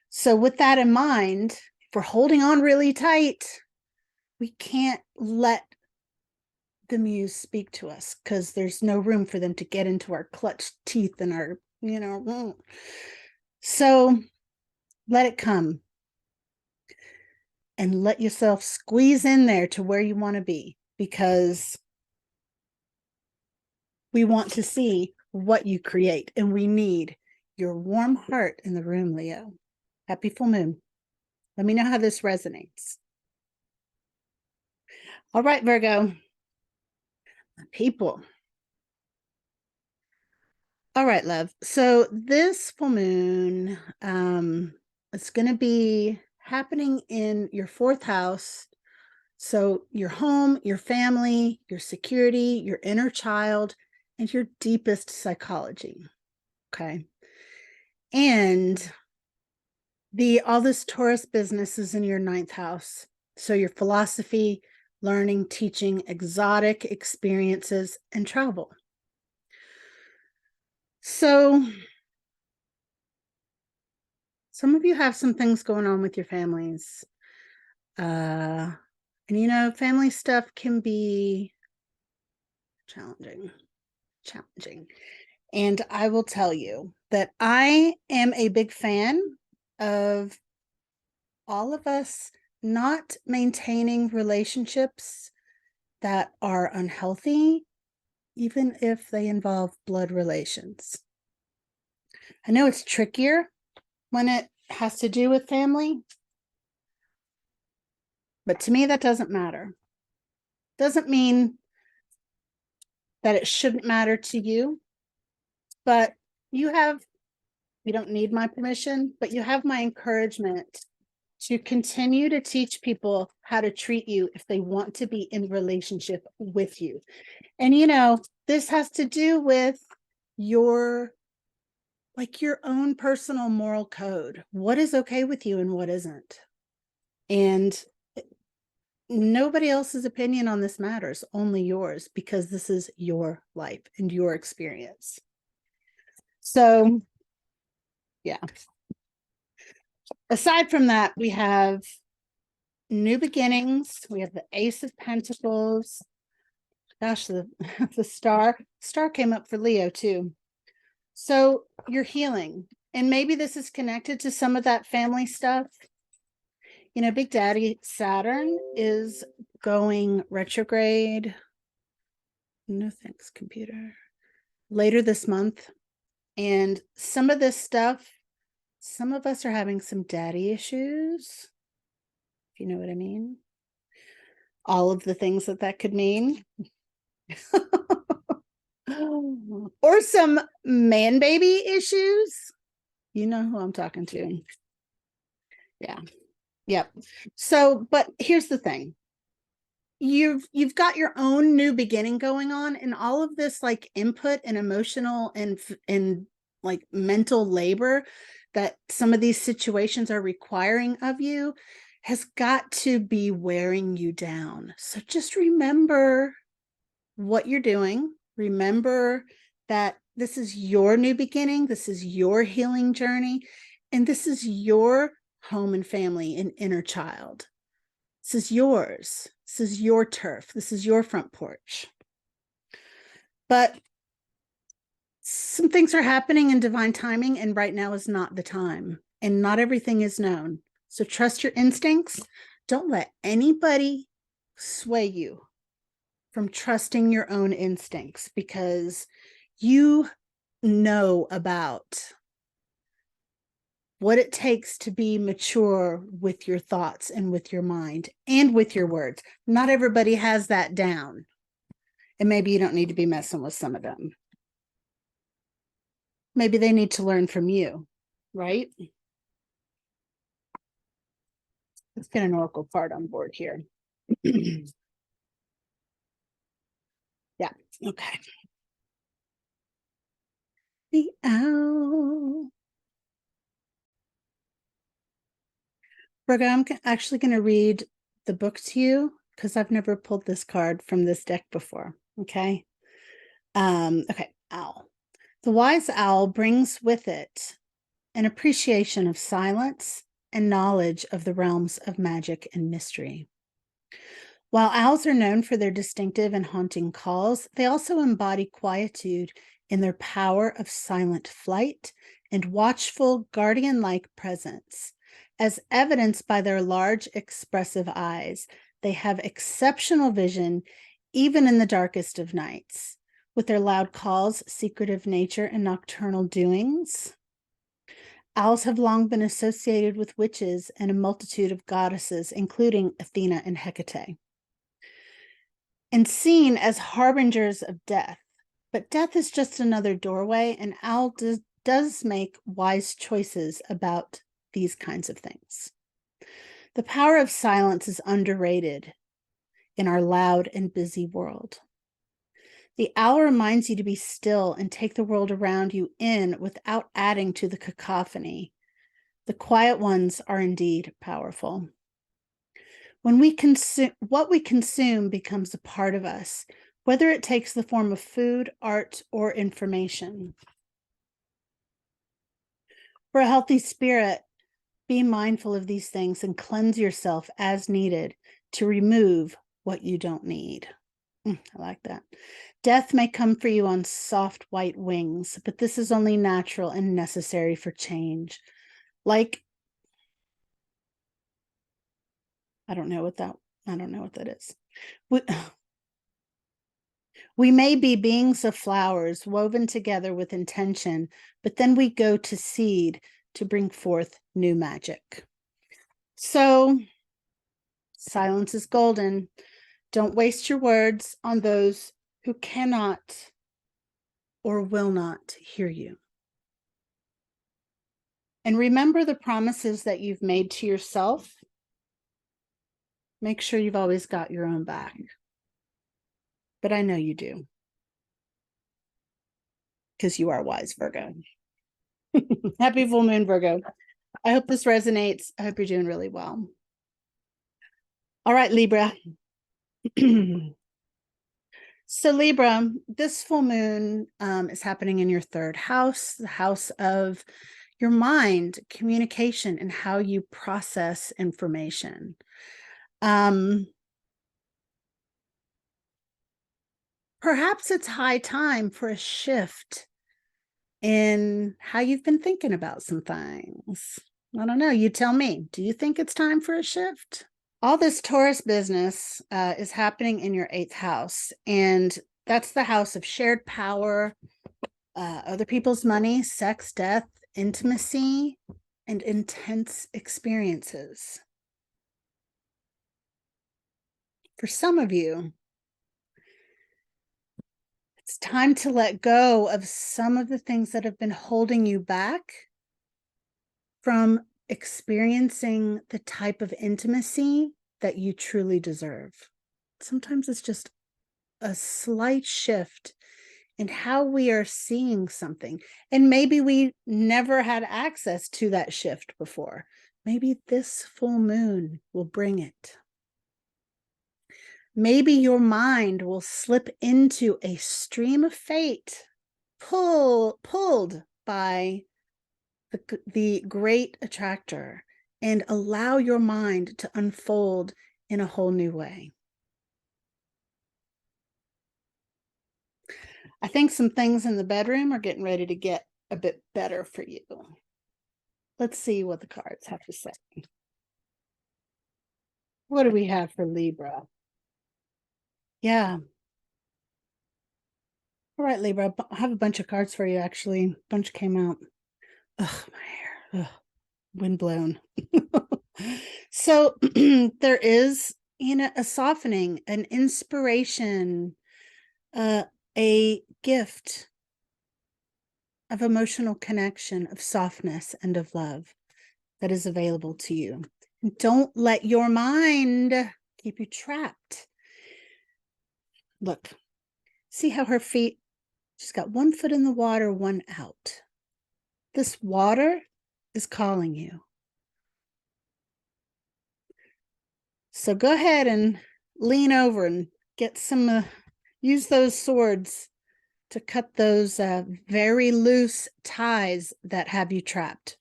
So with that in mind, if we're holding on really tight, we can't let the muse speak to us because there's no room for them to get into our clutched teeth and our, so let it come and let yourself squeeze in there to where you want to be, because we want to see what you create and we need your warm heart in the room, Leo. Happy full moon. Let me know how this resonates. All right, Virgo. People. All right, love. So this full moon, it's going to be happening in your 4th house. So your home, your family, your security, your inner child, and your deepest psychology. Okay. And all this Taurus business is in your 9th house. So your philosophy, learning, teaching, exotic experiences, and travel. So some of you have some things going on with your families. And family stuff can be challenging. And I will tell you that I am a big fan of all of us not maintaining relationships that are unhealthy, even if they involve blood relations. I know it's trickier when it has to do with family, but to me, that doesn't matter. Doesn't mean that it shouldn't matter to you, but you don't need my permission, but you have my encouragement to continue to teach people how to treat you if they want to be in relationship with you. And this has to do with your own personal moral code. What is okay with you and what isn't? And nobody else's opinion on this matters, only yours, because this is your life and your experience. So, yeah. Aside from that, we have new beginnings. We have the Ace of Pentacles. Gosh, the star came up for Leo too. So you're healing, and maybe this is connected to some of that family stuff. Big Daddy Saturn is going retrograde. No thanks, computer. Later this month. And some of this stuff, some of us are having some daddy issues, if you know what I mean. All of the things that could mean. Or some man baby issues. You know who I'm talking to. Yeah. Yep. So, but here's the thing. You've got your own new beginning going on, and all of this like input and emotional and like mental labor that some of these situations are requiring of you has got to be wearing you down. So just remember what you're doing. Remember that this is your new beginning. This is your healing journey. And this is your home and family and inner child. This is yours. This is your turf. This is your front porch. But some things are happening in divine timing, and right now is not the time. And not everything is known. So trust your instincts. Don't let anybody sway you from trusting your own instincts, because you know about what it takes to be mature with your thoughts and with your mind and with your words. Not everybody has that down. And maybe you don't need to be messing with some of them. Maybe they need to learn from you, right? Let's get an oracle card on board here. Yeah, okay. The owl. Virgo, I'm actually going to read the book to you because I've never pulled this card from this deck before. Okay. Okay. Owl. The wise owl brings with it an appreciation of silence and knowledge of the realms of magic and mystery. While owls are known for their distinctive and haunting calls, they also embody quietude in their power of silent flight and watchful, guardian-like presence. As evidenced by their large, expressive eyes, they have exceptional vision even in the darkest of nights. With their loud calls, secretive nature, and nocturnal doings, owls have long been associated with witches and a multitude of goddesses, including Athena and Hecate, and seen as harbingers of death. But death is just another doorway, and owl does make wise choices about these kinds of things. The power of silence is underrated in our loud and busy world. The owl reminds you to be still and take the world around you in without adding to the cacophony. The quiet ones are indeed powerful. When we consume, what we consume becomes a part of us, whether it takes the form of food, art, or information. For a healthy spirit, be mindful of these things and cleanse yourself as needed to remove what you don't need. I like that. Death may come for you on soft white wings, but this is only natural and necessary for change. Like, I don't know what that is. We may be beings of flowers woven together with intention, but then we go to seed to bring forth new magic. So, silence is golden. Don't waste your words on those who cannot or will not hear you. And remember the promises that you've made to yourself. Make sure you've always got your own back. But I know you do, because you are wise, Virgo. Happy full moon, Virgo. I hope this resonates. I hope you're doing really well. All right, Libra. So Libra, this full moon is happening in your third house, the house of your mind, communication, and how you process information. Perhaps it's high time for a shift in how you've been thinking about some things. I don't know. You tell me. Do you think it's time for a shift? All this Taurus business is happening in your 8th house, and that's the house of shared power, other people's money, sex, death, intimacy, and intense experiences. For some of you, it's time to let go of some of the things that have been holding you back from experiencing the type of intimacy that you truly deserve. Sometimes it's just a slight shift in how we are seeing something. And maybe we never had access to that shift before. Maybe this full moon will bring it. Maybe your mind will slip into a stream of fate, pulled by the Great Attractor, and allow your mind to unfold in a whole new way. I think some things in the bedroom are getting ready to get a bit better for you. Let's see what the cards have to say. What do we have for Libra? Yeah. All right, Libra, I have a bunch of cards for you, actually. A bunch came out. Ugh, my hair. Ugh, wind blown. So there is, a softening, an inspiration, a gift of emotional connection, of softness, and of love that is available to you. Don't let your mind keep you trapped. Look, see how her feet, she's got one foot in the water, one out. This water is calling you. So go ahead and lean over and get some, use those swords to cut those very loose ties that have you trapped.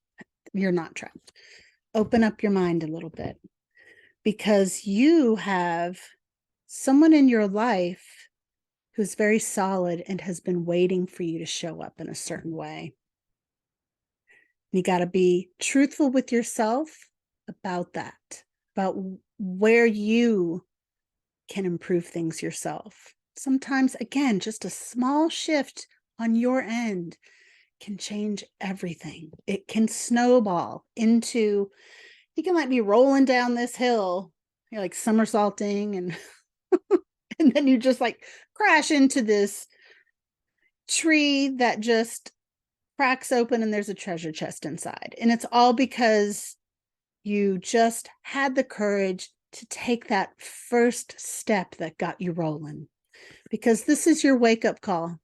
You're not trapped. Open up your mind a little bit, because you have someone in your life who's very solid and has been waiting for you to show up in a certain way. You got to be truthful with yourself about that, about where you can improve things yourself. Sometimes, again, just a small shift on your end can change everything. It can snowball into, you can like be rolling down this hill, you're like somersaulting, and and then you just like crash into this tree that just cracks open and there's a treasure chest inside. And it's all because you just had the courage to take that first step that got you rolling. Because this is your wake-up call.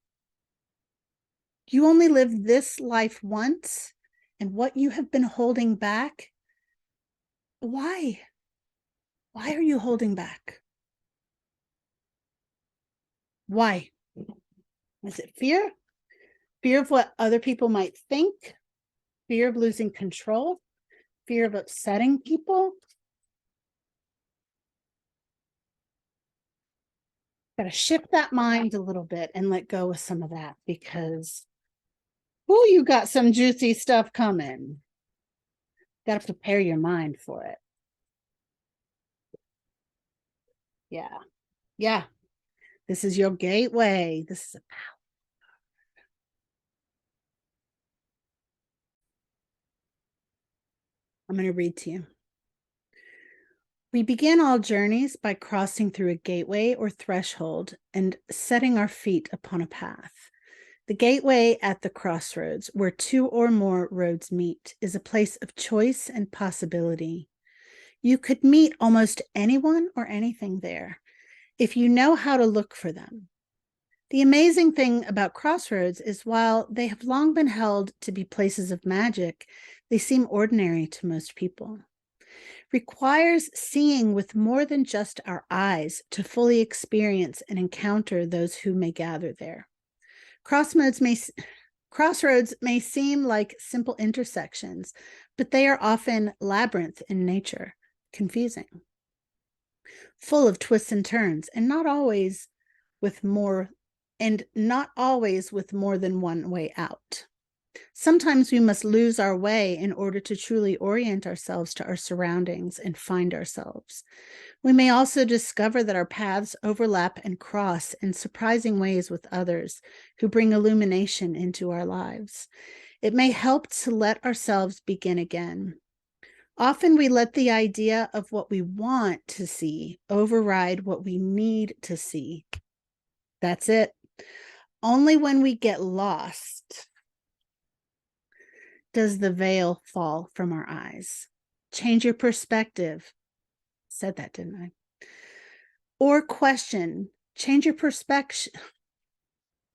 You only live this life once, and what you have been holding back, why? Why are you holding back? Why? Is it fear? Fear of what other people might think? Fear of losing control? Fear of upsetting people? Got to shift that mind a little bit and let go of some of that, because you got some juicy stuff coming. Got to prepare your mind for it. Yeah. This is your gateway. This is a power. I'm going to read to you. We begin all journeys by crossing through a gateway or threshold and setting our feet upon a path. The gateway at the crossroads, where two or more roads meet, is a place of choice and possibility. You could meet almost anyone or anything there if you know how to look for them. The amazing thing about crossroads is while they have long been held to be places of magic, they seem ordinary to most people. Requires seeing with more than just our eyes to fully experience and encounter those who may gather there. Crossroads may seem like simple intersections, but they are often labyrinth in nature, confusing, full of twists and turns, and not always with more than one way out. Sometimes we must lose our way in order to truly orient ourselves to our surroundings and find ourselves. We may also discover that our paths overlap and cross in surprising ways with others who bring illumination into our lives. It may help to let ourselves begin again. Often we let the idea of what we want to see override what we need to see. That's it. Only when we get lost does the veil fall from our eyes. Change your perspective. Said that, didn't I? Or question. Change your perspective.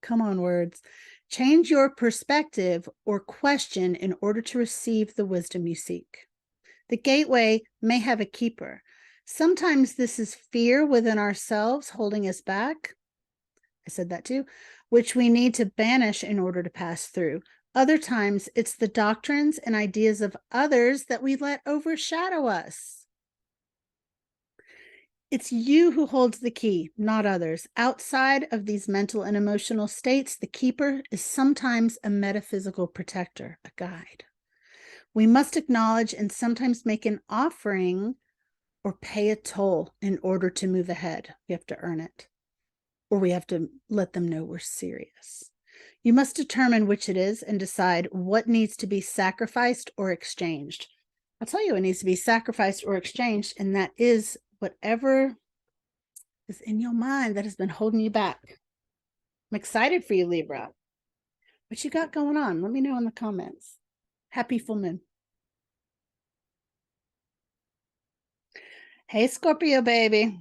Come on, words. Change your perspective or question in order to receive the wisdom you seek. The gateway may have a keeper. Sometimes this is fear within ourselves holding us back. I said that too, which we need to banish in order to pass through. Other times, it's the doctrines and ideas of others that we let overshadow us. It's you who holds the key, not others. Outside of these mental and emotional states, the keeper is sometimes a metaphysical protector, a guide. We must acknowledge and sometimes make an offering or pay a toll in order to move ahead. We have to earn it, or we have to let them know we're serious. You must determine which it is and decide what needs to be sacrificed or exchanged. I'll tell you what needs to be sacrificed or exchanged, and that is whatever is in your mind that has been holding you back. I'm excited for you, Libra. What you got going on? Let me know in the comments. Happy full moon. Hey, Scorpio, baby.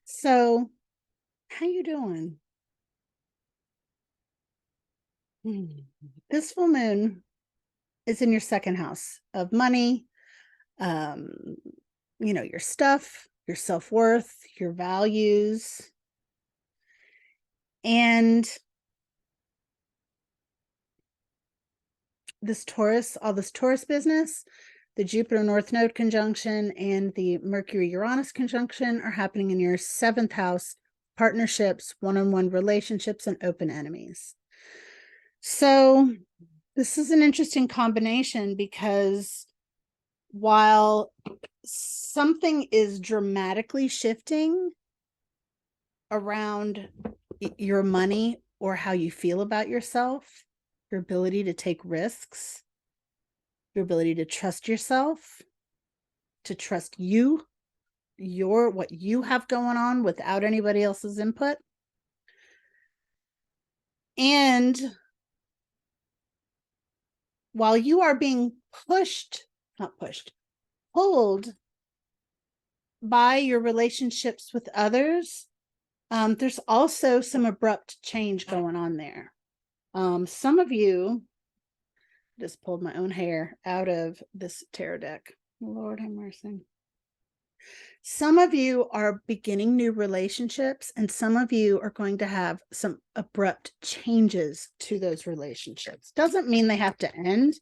So, how you doing? This full moon is in your second house of money, your stuff, your self-worth, your values. And all this Taurus business, the Jupiter North Node conjunction and the Mercury Uranus conjunction are happening in your seventh house, partnerships, one-on-one relationships, and open enemies. So this is an interesting combination because while something is dramatically shifting around your money or how you feel about yourself, your ability to take risks, your ability to trust yourself, to trust what you have going on without anybody else's input. And while you are being pulled by your relationships with others, there's also some abrupt change going on there. Some of you, just pulled my own hair out of this tarot deck. Lord have mercy. Some of you are beginning new relationships, and some of you are going to have some abrupt changes to those relationships. Doesn't mean they have to end,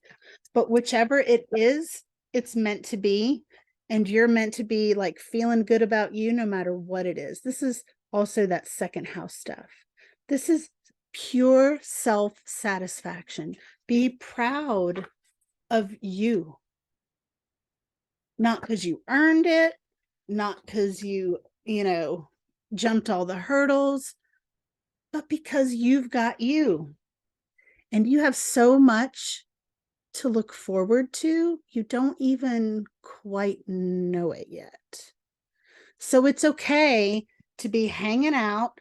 but whichever it is, it's meant to be, and you're meant to be like feeling good about you no matter what it is. This is also that second house stuff. This is pure self-satisfaction. Be proud of you. Not because you earned it, not because you know, jumped all the hurdles, but because you've got you and you have so much to look forward to. You don't even quite know it yet. So it's okay to be hanging out,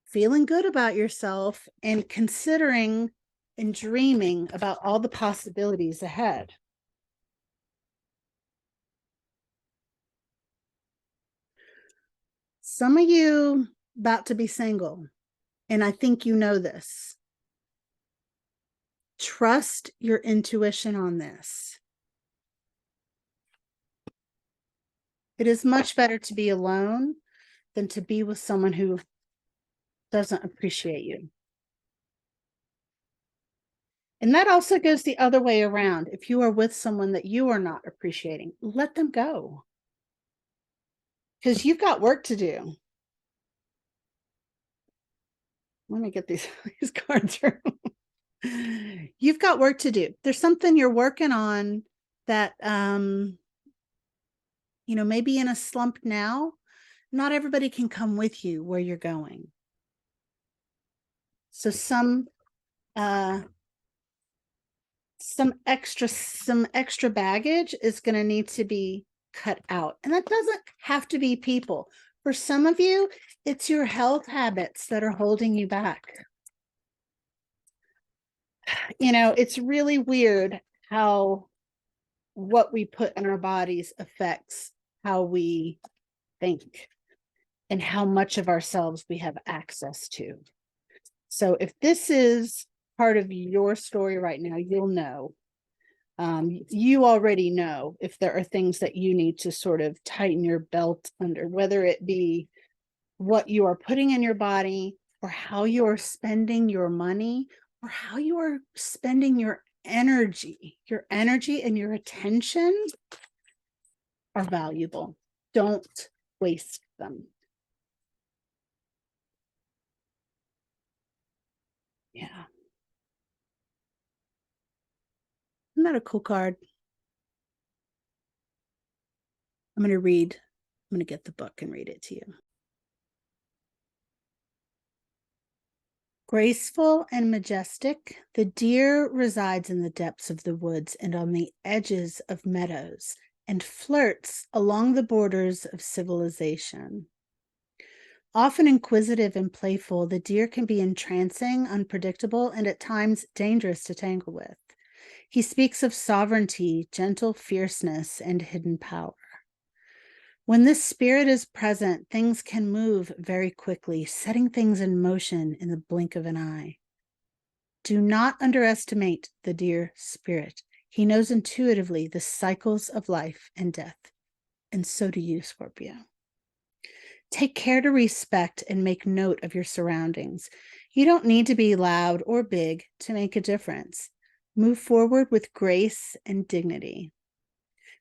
feeling good about yourself, and considering and dreaming about all the possibilities ahead. Some of you about to be single, and I think you know this. Trust your intuition on this. It is much better to be alone than to be with someone who doesn't appreciate you. And that also goes the other way around. If you are with someone that you are not appreciating, let them go. Because you've got work to do. Let me get these cards through. You've got work to do. There's something you're working on that, you know, maybe in a slump now. Not everybody can come with you where you're going. So some extra baggage is going to need to be cut out. And that doesn't have to be people. For some of you, it's your health habits that are holding you back. You know, it's really weird how what we put in our bodies affects how we think and how much of ourselves we have access to. So if this is part of your story right now, you'll know. You already know if there are things that you need to sort of tighten your belt under, whether it be what you are putting in your body or how you are spending your money or how you are spending your energy. Your energy and your attention are valuable. Don't waste them. Yeah. Isn't that a cool card? I'm going to get the book and read it to you. Graceful and majestic, the deer resides in the depths of the woods and on the edges of meadows, and flirts along the borders of civilization. Often inquisitive and playful, the deer can be entrancing, unpredictable, and at times dangerous to tangle with. He speaks of sovereignty, gentle fierceness, and hidden power. When this spirit is present, things can move very quickly, setting things in motion in the blink of an eye. Do not underestimate the deer spirit. He knows intuitively the cycles of life and death, and so do you, Scorpio. Take care to respect and make note of your surroundings. You don't need to be loud or big to make a difference. Move forward with grace and dignity.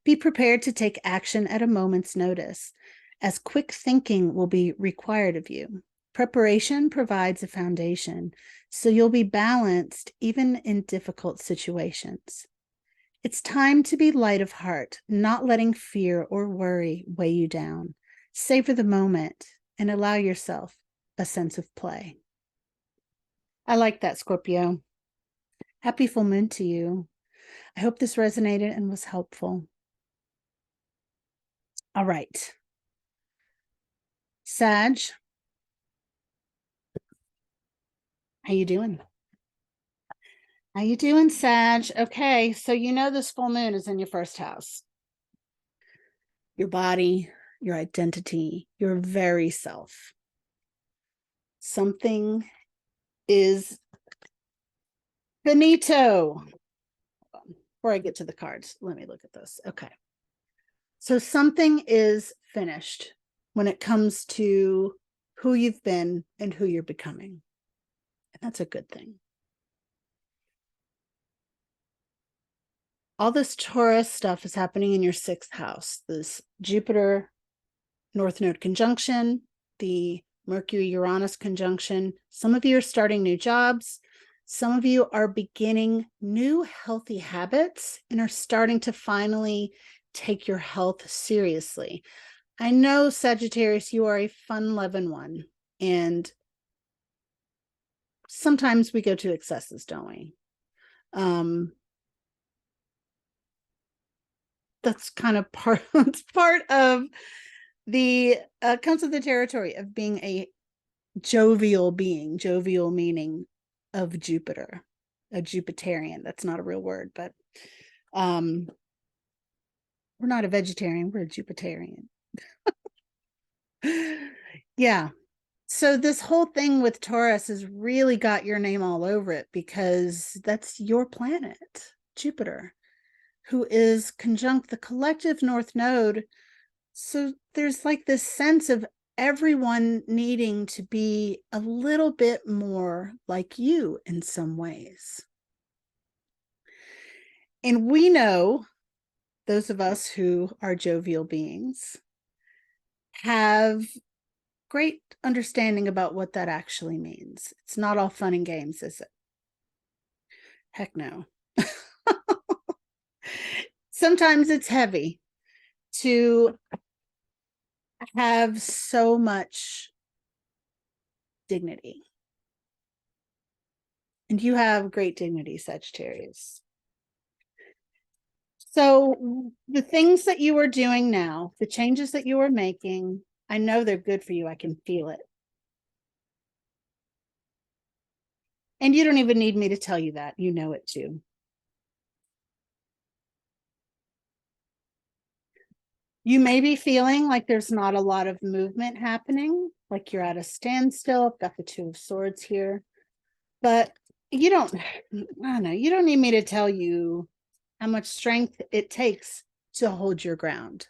Be prepared to take action at a moment's notice, as quick thinking will be required of you. Preparation provides a foundation, so you'll be balanced even in difficult situations. It's time to be light of heart, not letting fear or worry weigh you down. Savor the moment and allow yourself a sense of play. I like that, Scorpio. Happy full moon to you. I hope this resonated and was helpful. All right. Sag, how you doing? How you doing, Sag? Okay, so you know this full moon is in your first house. Your body, your identity, your very self. Something is finito. Before I get to the cards, let me look at this. Okay. So something is finished when it comes to who you've been and who you're becoming. And that's a good thing. All this Taurus stuff is happening in your sixth house. This Jupiter North Node conjunction, the Mercury Uranus conjunction. Some of you are starting new jobs. Some of you are beginning new healthy habits and are starting to finally take your health seriously. I know, Sagittarius, you are a fun-loving one. And sometimes we go to excesses, don't we? That's kind of part of the comes with the territory of being a jovial being, jovial meaning of Jupiter, a Jupiterian. That's not a real word, but we're not a vegetarian, we're a Jupiterian. Yeah. So this whole thing with Taurus has really got your name all over it because that's your planet, Jupiter, who is conjunct the collective North Node. So there's like this sense of everyone needing to be a little bit more like you in some ways. And we know, those of us who are jovial beings, have great understanding about what that actually means. It's not all fun and games, is it? Heck no. Sometimes it's heavy to have so much dignity. And you have great dignity, Sagittarius. So the things that you are doing now, the changes that you are making, I know they're good for you. I can feel it. And you don't even need me to tell you that. You know it too. You may be feeling like there's not a lot of movement happening, like you're at a standstill. I've got the Two of Swords here. But you don't, I don't know, you don't need me to tell you how much strength it takes to hold your ground.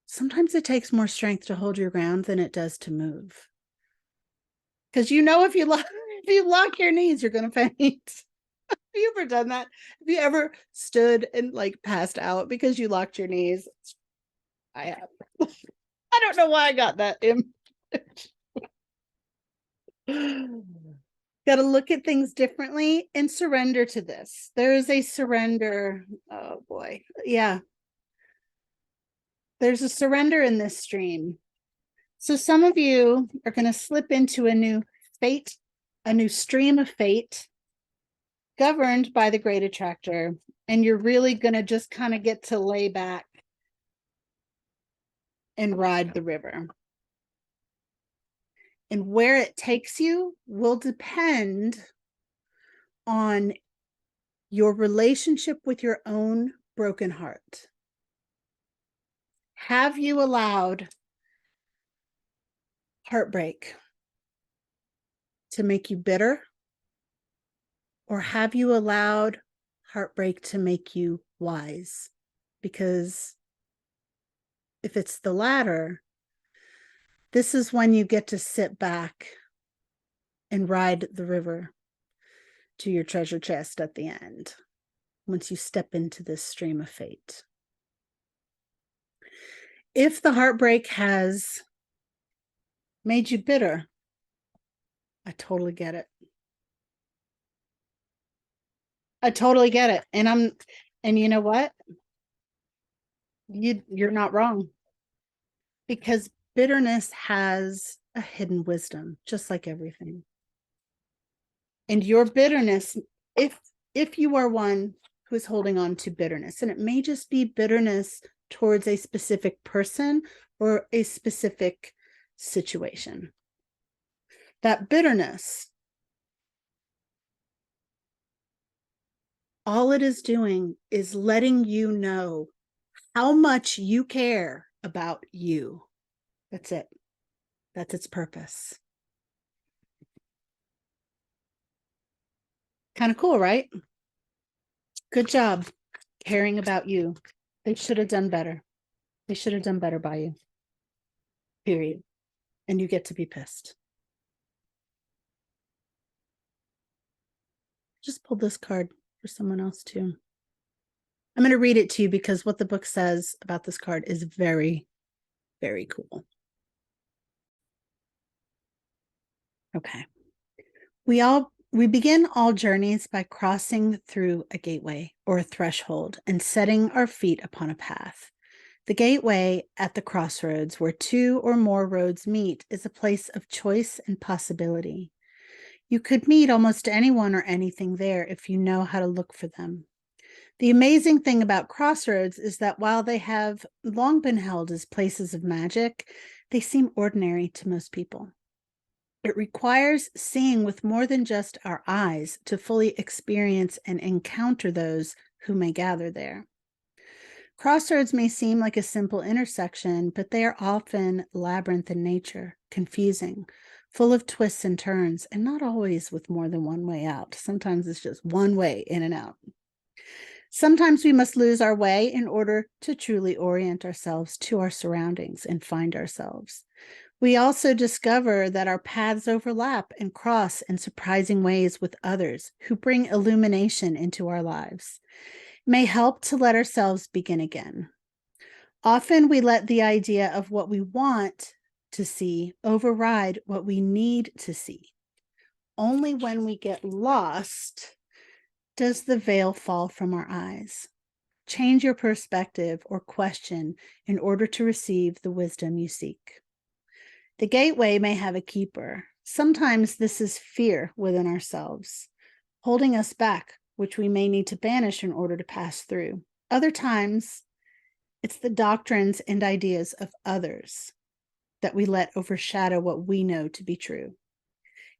Sometimes it takes more strength to hold your ground than it does to move. Because you know, if you lock your knees, you're going to faint. Have you ever done that? Have you ever stood and like passed out because you locked your knees? I have. I don't know why I got that image. Got to look at things differently and surrender to this. There is a surrender. Oh boy. Yeah. There's a surrender in this stream. So some of you are going to slip into a new fate, a new stream of fate governed by the Great Attractor. And you're really going to just kind of get to lay back and ride the river. And where it takes you will depend on your relationship with your own broken heart. Have you allowed heartbreak to make you bitter? Or have you allowed heartbreak to make you wise? Because if it's the latter, this is when you get to sit back and ride the river to your treasure chest at the end, once you step into this stream of fate. If the heartbreak has made you bitter, I totally get it. I totally get it. And you know what? You're not wrong. Because bitterness has a hidden wisdom, just like everything. And your bitterness, if you are one who's holding on to bitterness, and it may just be bitterness towards a specific person or a specific situation, that bitterness, all it is doing is letting you know how much you care about you. That's it. That's its purpose. Kind of cool, right? Good job caring about you. They should have done better. They should have done better by you. Period. And you get to be pissed. Just pull this card for someone else too. I'm going to read it to you because what the book says about this card is very, very cool. Okay. We begin all journeys by crossing through a gateway or a threshold and setting our feet upon a path. The gateway at the crossroads, where two or more roads meet, is a place of choice and possibility. You could meet almost anyone or anything there if you know how to look for them. The amazing thing about crossroads is that while they have long been held as places of magic, they seem ordinary to most people. It requires seeing with more than just our eyes to fully experience and encounter those who may gather there. Crossroads may seem like a simple intersection, but they are often labyrinth in nature, confusing, full of twists and turns, and not always with more than one way out. Sometimes it's just one way in and out. Sometimes we must lose our way in order to truly orient ourselves to our surroundings and find ourselves. We also discover that our paths overlap and cross in surprising ways with others who bring illumination into our lives. It may help to let ourselves begin again. Often we let the idea of what we want to see override what we need to see. Only when we get lost does the veil fall from our eyes. Change your perspective or question in order to receive the wisdom you seek. The gateway may have a keeper. Sometimes this is fear within ourselves, holding us back, which we may need to banish in order to pass through. Other times, it's the doctrines and ideas of others that we let overshadow what we know to be true.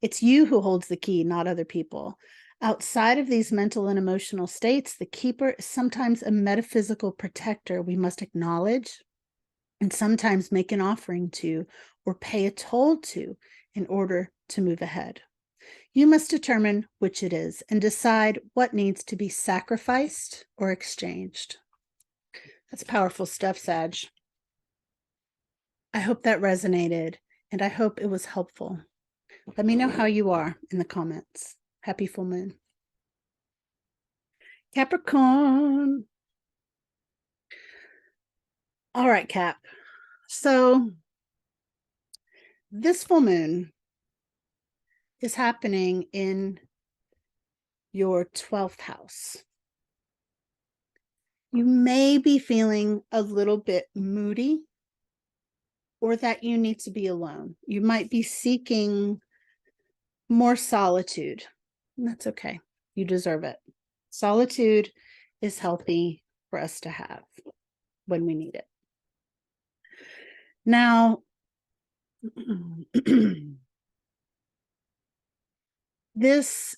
It's you who holds the key, not other people. Outside of these mental and emotional states, the keeper is sometimes a metaphysical protector we must acknowledge and sometimes make an offering to or pay a toll to in order to move ahead. You must determine which it is and decide what needs to be sacrificed or exchanged. That's powerful stuff, Sag. I hope that resonated, and I hope it was helpful. Let me know how you are in the comments. Happy full moon. Capricorn. All right, Cap. So this full moon is happening in your 12th house. You may be feeling a little bit moody or that you need to be alone. You might be seeking more solitude. And that's okay. You deserve it. Solitude is healthy for us to have when we need it. Now, this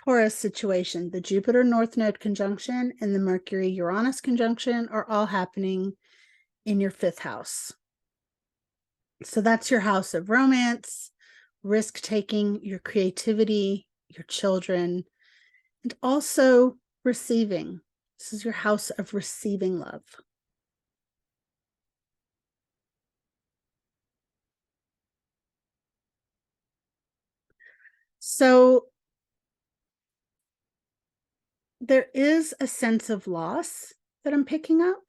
Taurus situation, the Jupiter North Node conjunction and the Mercury Uranus conjunction are all happening in your 5th house. So that's your house of romance, risk-taking, your creativity, your children, and also receiving. This is your house of receiving love. So there is a sense of loss that I'm picking up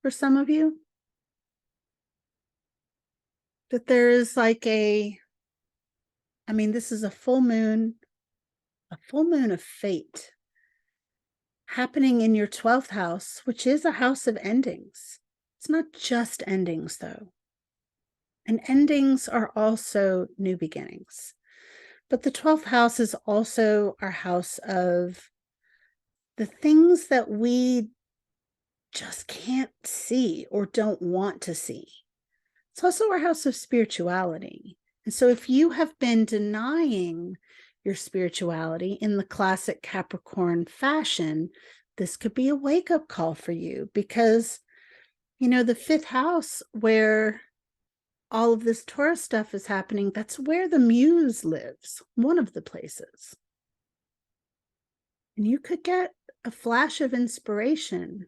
for some of you. That there is like this is a full moon of fate happening in your 12th house, which is a house of endings. It's not just endings, though. And endings are also new beginnings. But the 12th house is also our house of the things that we just can't see or don't want to see. It's also our house of spirituality. And so if you have been denying your spirituality in the classic Capricorn fashion, this could be a wake-up call for you because, the 5th house where all of this Taurus stuff is happening, that's where the muse lives, one of the places. And you could get a flash of inspiration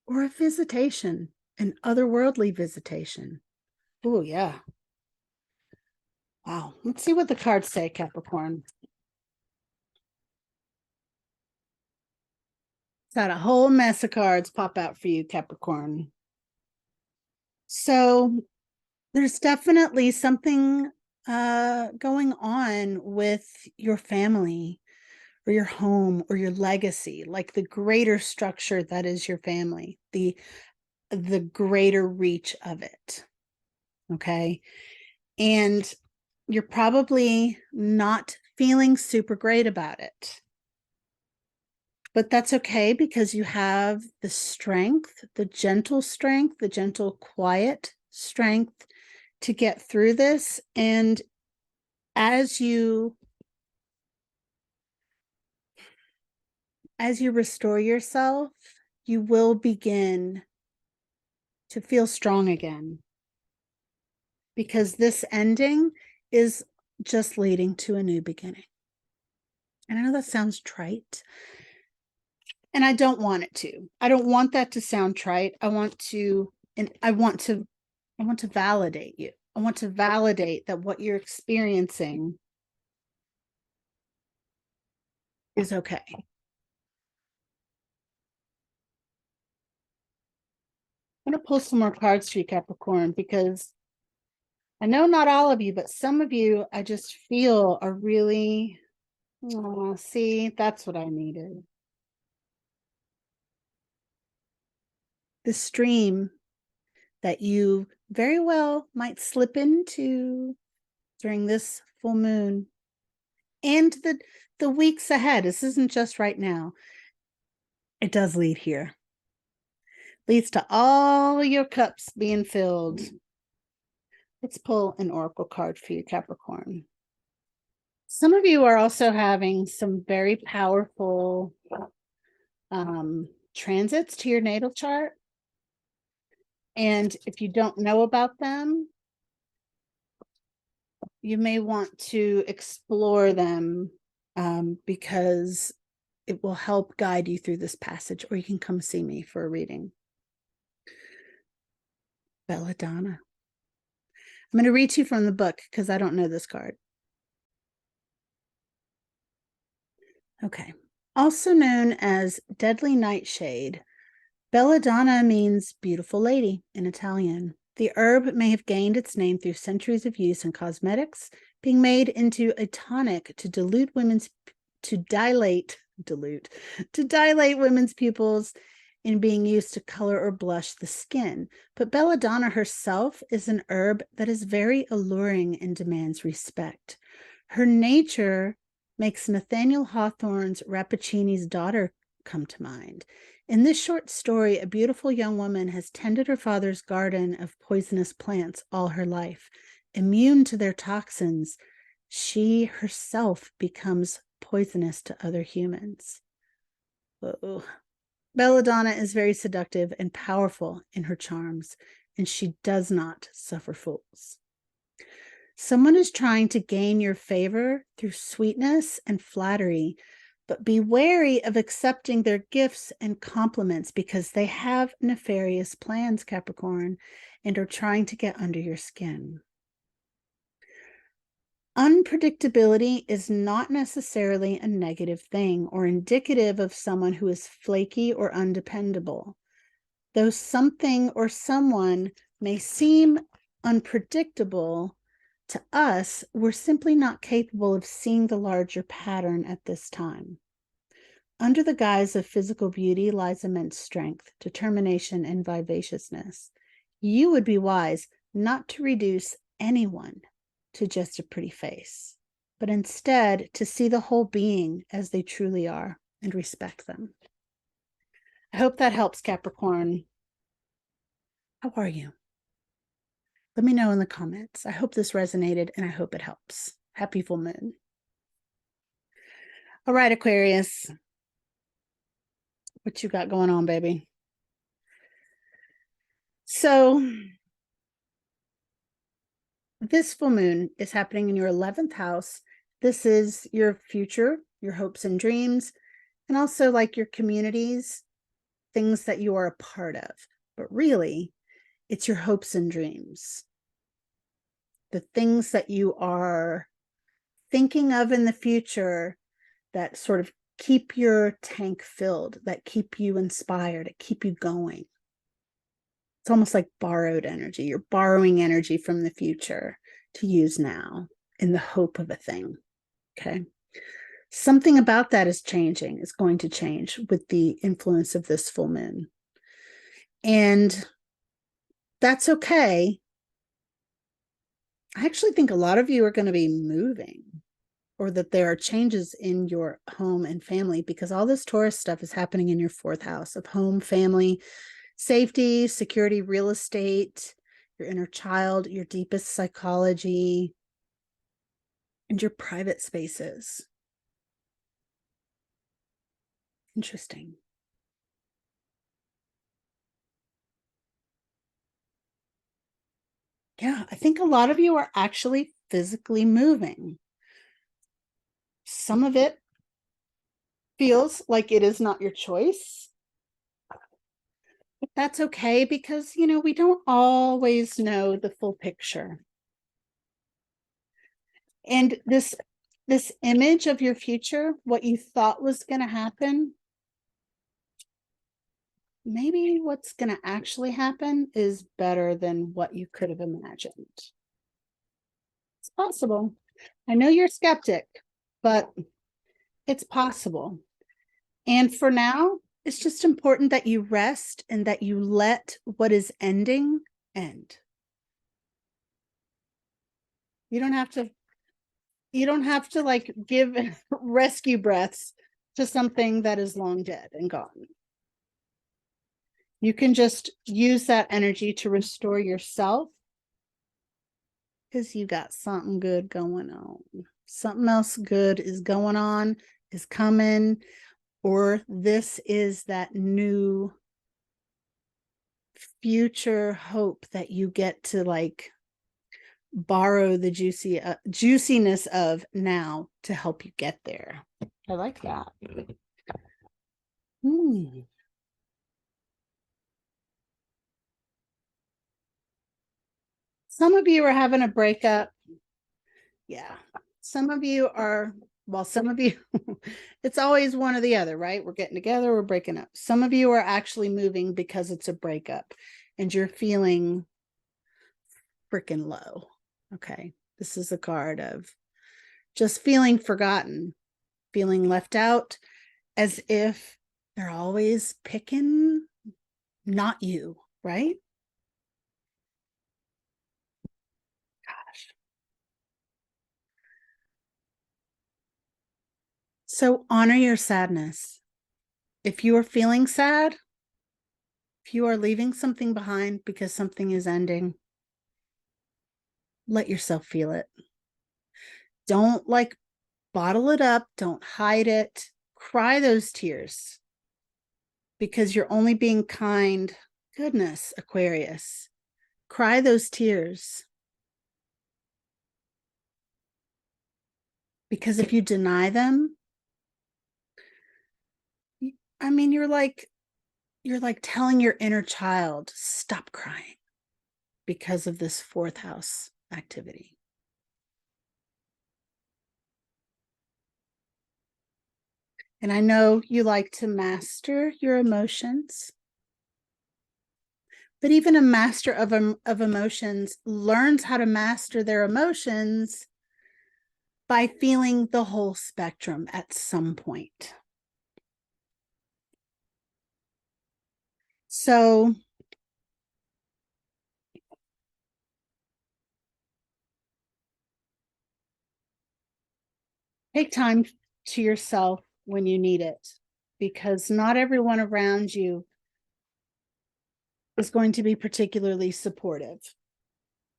or a visitation, an otherworldly visitation. Oh, yeah. Wow. Let's see what the cards say, Capricorn. It's had a whole mess of cards pop out for you, Capricorn. So there's definitely something going on with your family or your home or your legacy, like the greater structure that is your family, the the greater reach of it. Okay. And you're probably not feeling super great about it. But that's okay, because you have the strength, the gentle, quiet strength to get through this. And as you restore yourself, you will begin to feel strong again, because this ending is just leading to a new beginning. And I know that sounds trite, and I don't want it to. I don't want that to sound trite. I want to validate you. I want to validate that what you're experiencing is okay. I'm going to pull some more cards for you, Capricorn, because I know not all of you, but some of you I just feel are really, oh, see, that's what I needed. The stream that you very well might slip into during this full moon and the weeks ahead. This isn't just right now. It does lead here. Leads to all your cups being filled. Let's pull an oracle card for you, Capricorn. Some of you are also having some very powerful transits to your natal chart. And if you don't know about them, you may want to explore them, because it will help guide you through this passage, or you can come see me for a reading. Belladonna. I'm going to read to you from the book because I don't know this card. Okay. Also known as Deadly Nightshade, belladonna means beautiful lady in Italian. The herb may have gained its name through centuries of use in cosmetics, being made into a tonic to dilate women's pupils, in being used to color or blush the skin. But belladonna herself is an herb that is very alluring and demands respect. Her nature makes Nathaniel Hawthorne's Rappaccini's daughter come to mind. In this short story, a beautiful young woman has tended her father's garden of poisonous plants all her life. Immune to their toxins, she herself becomes poisonous to other humans. Whoa. Belladonna is very seductive and powerful in her charms, and she does not suffer fools. Someone is trying to gain your favor through sweetness and flattery, but be wary of accepting their gifts and compliments, because they have nefarious plans, Capricorn, and are trying to get under your skin. Unpredictability is not necessarily a negative thing or indicative of someone who is flaky or undependable. Though something or someone may seem unpredictable, to us, we're simply not capable of seeing the larger pattern at this time. Under the guise of physical beauty lies immense strength, determination, and vivaciousness. You would be wise not to reduce anyone to just a pretty face, but instead to see the whole being as they truly are and respect them. I hope that helps, Capricorn. How are you? Let me know in the comments. I hope this resonated, and I hope it helps. Happy full moon. All right, Aquarius. What you got going on, baby? So this full moon is happening in your 11th house. This is your future, your hopes and dreams, and also like your communities, things that you are a part of. But really, it's your hopes and dreams. The things that you are thinking of in the future that sort of keep your tank filled, that keep you inspired, that keep you going. It's almost like borrowed energy. You're borrowing energy from the future to use now in the hope of a thing. Okay. Something about that is changing, is going to change with the influence of this full moon. And that's okay. I actually think a lot of you are going to be moving, or that there are changes in your home and family, because all this Taurus stuff is happening in your fourth house of home, family, safety, security, real estate, your inner child, your deepest psychology, and your private spaces. Interesting. Yeah, I think a lot of you are actually physically moving. Some of it feels like it is not your choice. But that's okay, because, we don't always know the full picture. And this image of your future, what you thought was going to happen, maybe what's going to actually happen is better than what you could have imagined. It's possible. I know you're skeptic, but it's possible. And for now, it's just important that you rest and that you let what is ending end. You don't have to like give rescue breaths to something that is long dead and gone. You can just use that energy to restore yourself, because you got something good going on. Something else good is going on, is coming, or this is that new future hope that you get to like borrow the juiciness of now to help you get there. I like that. Some of you are having a breakup. Yeah. Some of you are, well, some of you, it's always one or the other, right? We're getting together, we're breaking up. Some of you are actually moving because it's a breakup and you're feeling freaking low. Okay. This is a card of just feeling forgotten, feeling left out, as if they're always picking not you, right? Gosh. So honor your sadness. If you are feeling sad, if you are leaving something behind because something is ending, let yourself feel it. Don't like bottle it up. Don't hide it. Cry those tears, because you're only being kind. Goodness, Aquarius. Cry those tears. Because if you deny them, I mean, you're like telling your inner child, stop crying, because of this fourth house activity. And I know you like to master your emotions, but even a master of emotions learns how to master their emotions by feeling the whole spectrum at some point. So take time to yourself when you need it, because not everyone around you is going to be particularly supportive,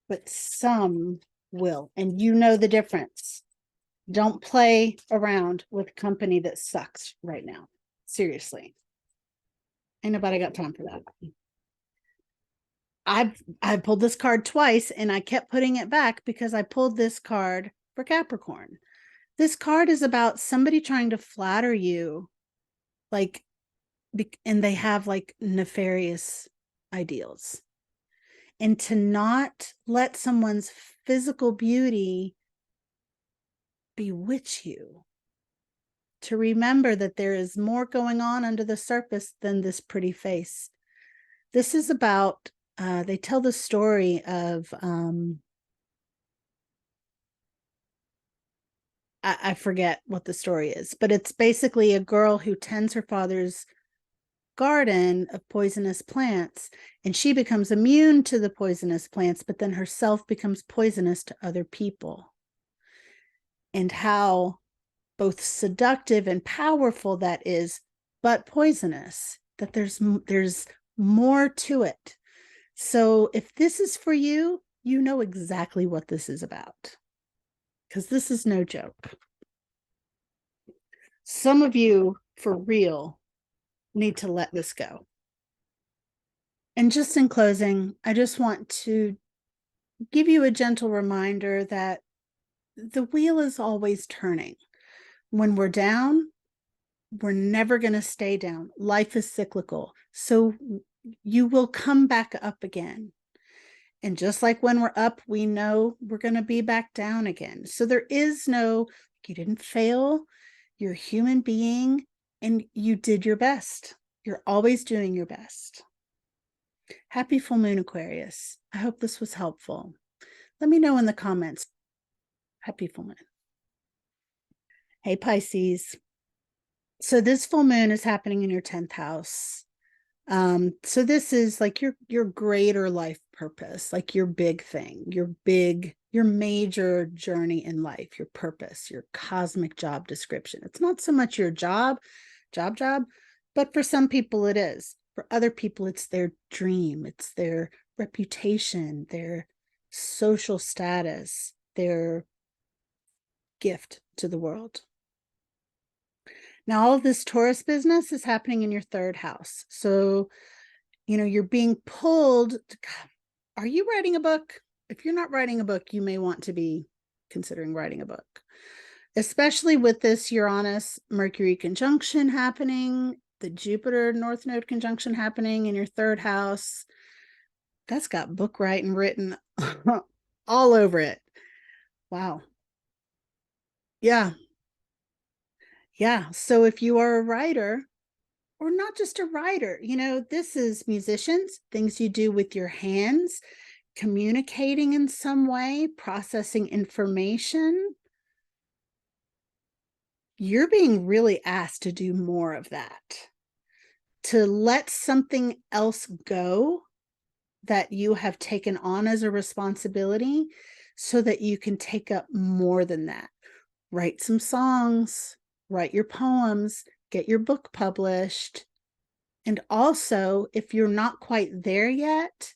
but some will, and you know the difference. Don't play around with company that sucks right now. Seriously. Ain't nobody got time for that. I pulled this card twice and I kept putting it back because I pulled this card for Capricorn. This card is about somebody trying to flatter you, like, and they have like nefarious ideals. And to not let someone's physical beauty bewitch you, to remember that there is more going on under the surface than this pretty face. This is about, they tell the story of, I forget what the story is, but it's basically a girl who tends her father's garden of poisonous plants, and she becomes immune to the poisonous plants, but then herself becomes poisonous to other people. And how both seductive and powerful that is, but poisonous, that there's more to it. So if this is for you, you know exactly what this is about, because this is no joke. Some of you, for real, need to let this go. And just in closing, I just want to give you a gentle reminder that the wheel is always turning. When we're down, we're never going to stay down. Life is cyclical. So you will come back up again. And just like when we're up, we know we're going to be back down again. So there is no, you didn't fail. You're a human being and you did your best. You're always doing your best. Happy full moon, Aquarius. I hope this was helpful. Let me know in the comments. Happy full moon. Hey, Pisces. So this full moon is happening in your 10th house. So this is like your greater life purpose, like your big thing, your major journey in life, your purpose, your cosmic job description. It's not so much your job, but for some people it is. For other people, it's their dream, it's their reputation, their social status, their gift to the world. Now, all of this Taurus business is happening in your 3rd house. So, you're being pulled to, are you writing a book? If you're not writing a book, you may want to be considering writing a book, especially with this Uranus Mercury conjunction happening, the Jupiter North Node conjunction happening in your 3rd house. That's got book writing written all over it. Wow. Yeah. Yeah. So if you are a writer, or not just a writer, this is musicians, things you do with your hands, communicating in some way, processing information. You're being really asked to do more of that, to let something else go that you have taken on as a responsibility so that you can take up more than that. Write some songs, write your poems, get your book published. And also, if you're not quite there yet,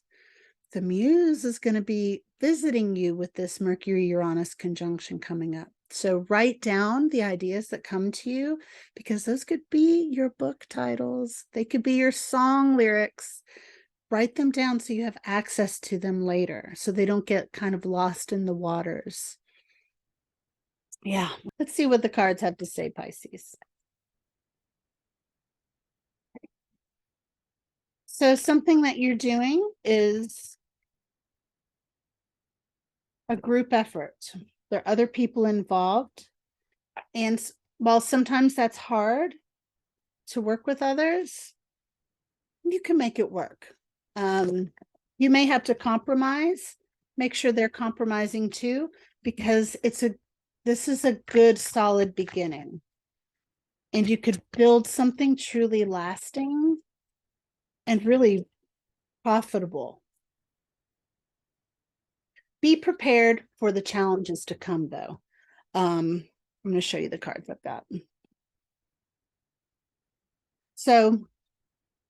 the muse is going to be visiting you with this Mercury-Uranus conjunction coming up. So write down the ideas that come to you, because those could be your book titles. They could be your song lyrics. Write them down so you have access to them later, so they don't get kind of lost in the waters. Yeah, let's see what the cards have to say, Pisces. So something that you're doing is a group effort. There are other people involved. And while sometimes that's hard to work with others, you can make it work. You may have to compromise, make sure they're compromising too, because this is a good, solid beginning. And you could build something truly lasting and really profitable. Be prepared for the challenges to come, though. I'm going to show you the cards I've got. So,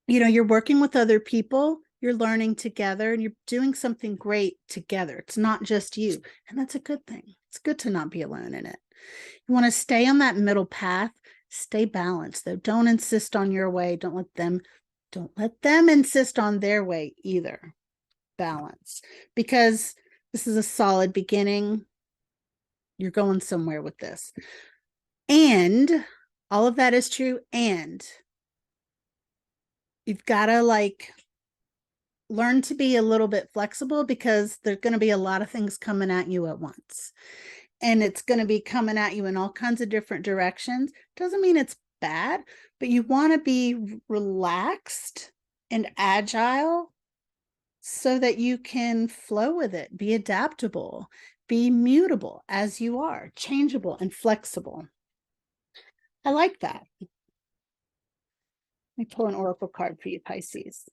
you're working with other people, you're learning together, and you're doing something great together. It's not just you, and that's a good thing. It's good to not be alone in it. You want to stay on that middle path, stay balanced, though. Don't insist on your way. Don't let them insist on their way either. Balance, because this is a solid beginning. You're going somewhere with this. And all of that is true. And you've got to learn to be a little bit flexible, because there's going to be a lot of things coming at you at once. And it's going to be coming at you in all kinds of different directions. Doesn't mean it's bad, but you want to be relaxed and agile so that you can flow with it, be adaptable, be mutable as you are, changeable and flexible. I like that. Let me pull an oracle card for you, Pisces.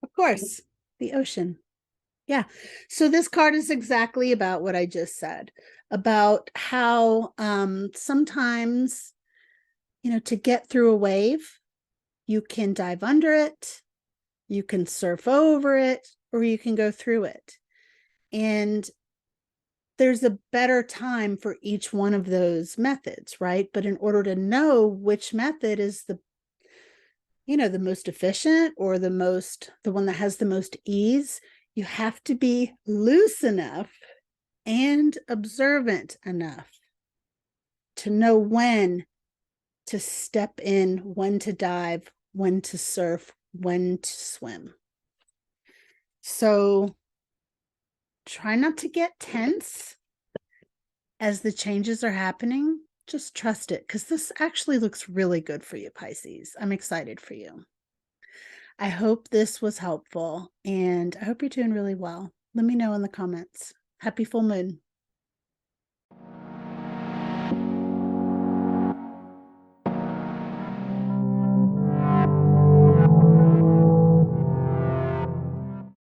Of course, the ocean. Yeah. So this card is exactly about what I just said, about how sometimes, to get through a wave, you can dive under it, you can surf over it, or you can go through it. And there's a better time for each one of those methods, right? But in order to know which method is the most efficient, or the one that has the most ease, you have to be loose enough and observant enough to know when to step in, when to dive, when to surf, when to swim. So try not to get tense as the changes are happening. Just trust it, because this actually looks really good for you, Pisces. I'm excited for you. I hope this was helpful, and I hope you're doing really well. Let me know in the comments. Happy full moon.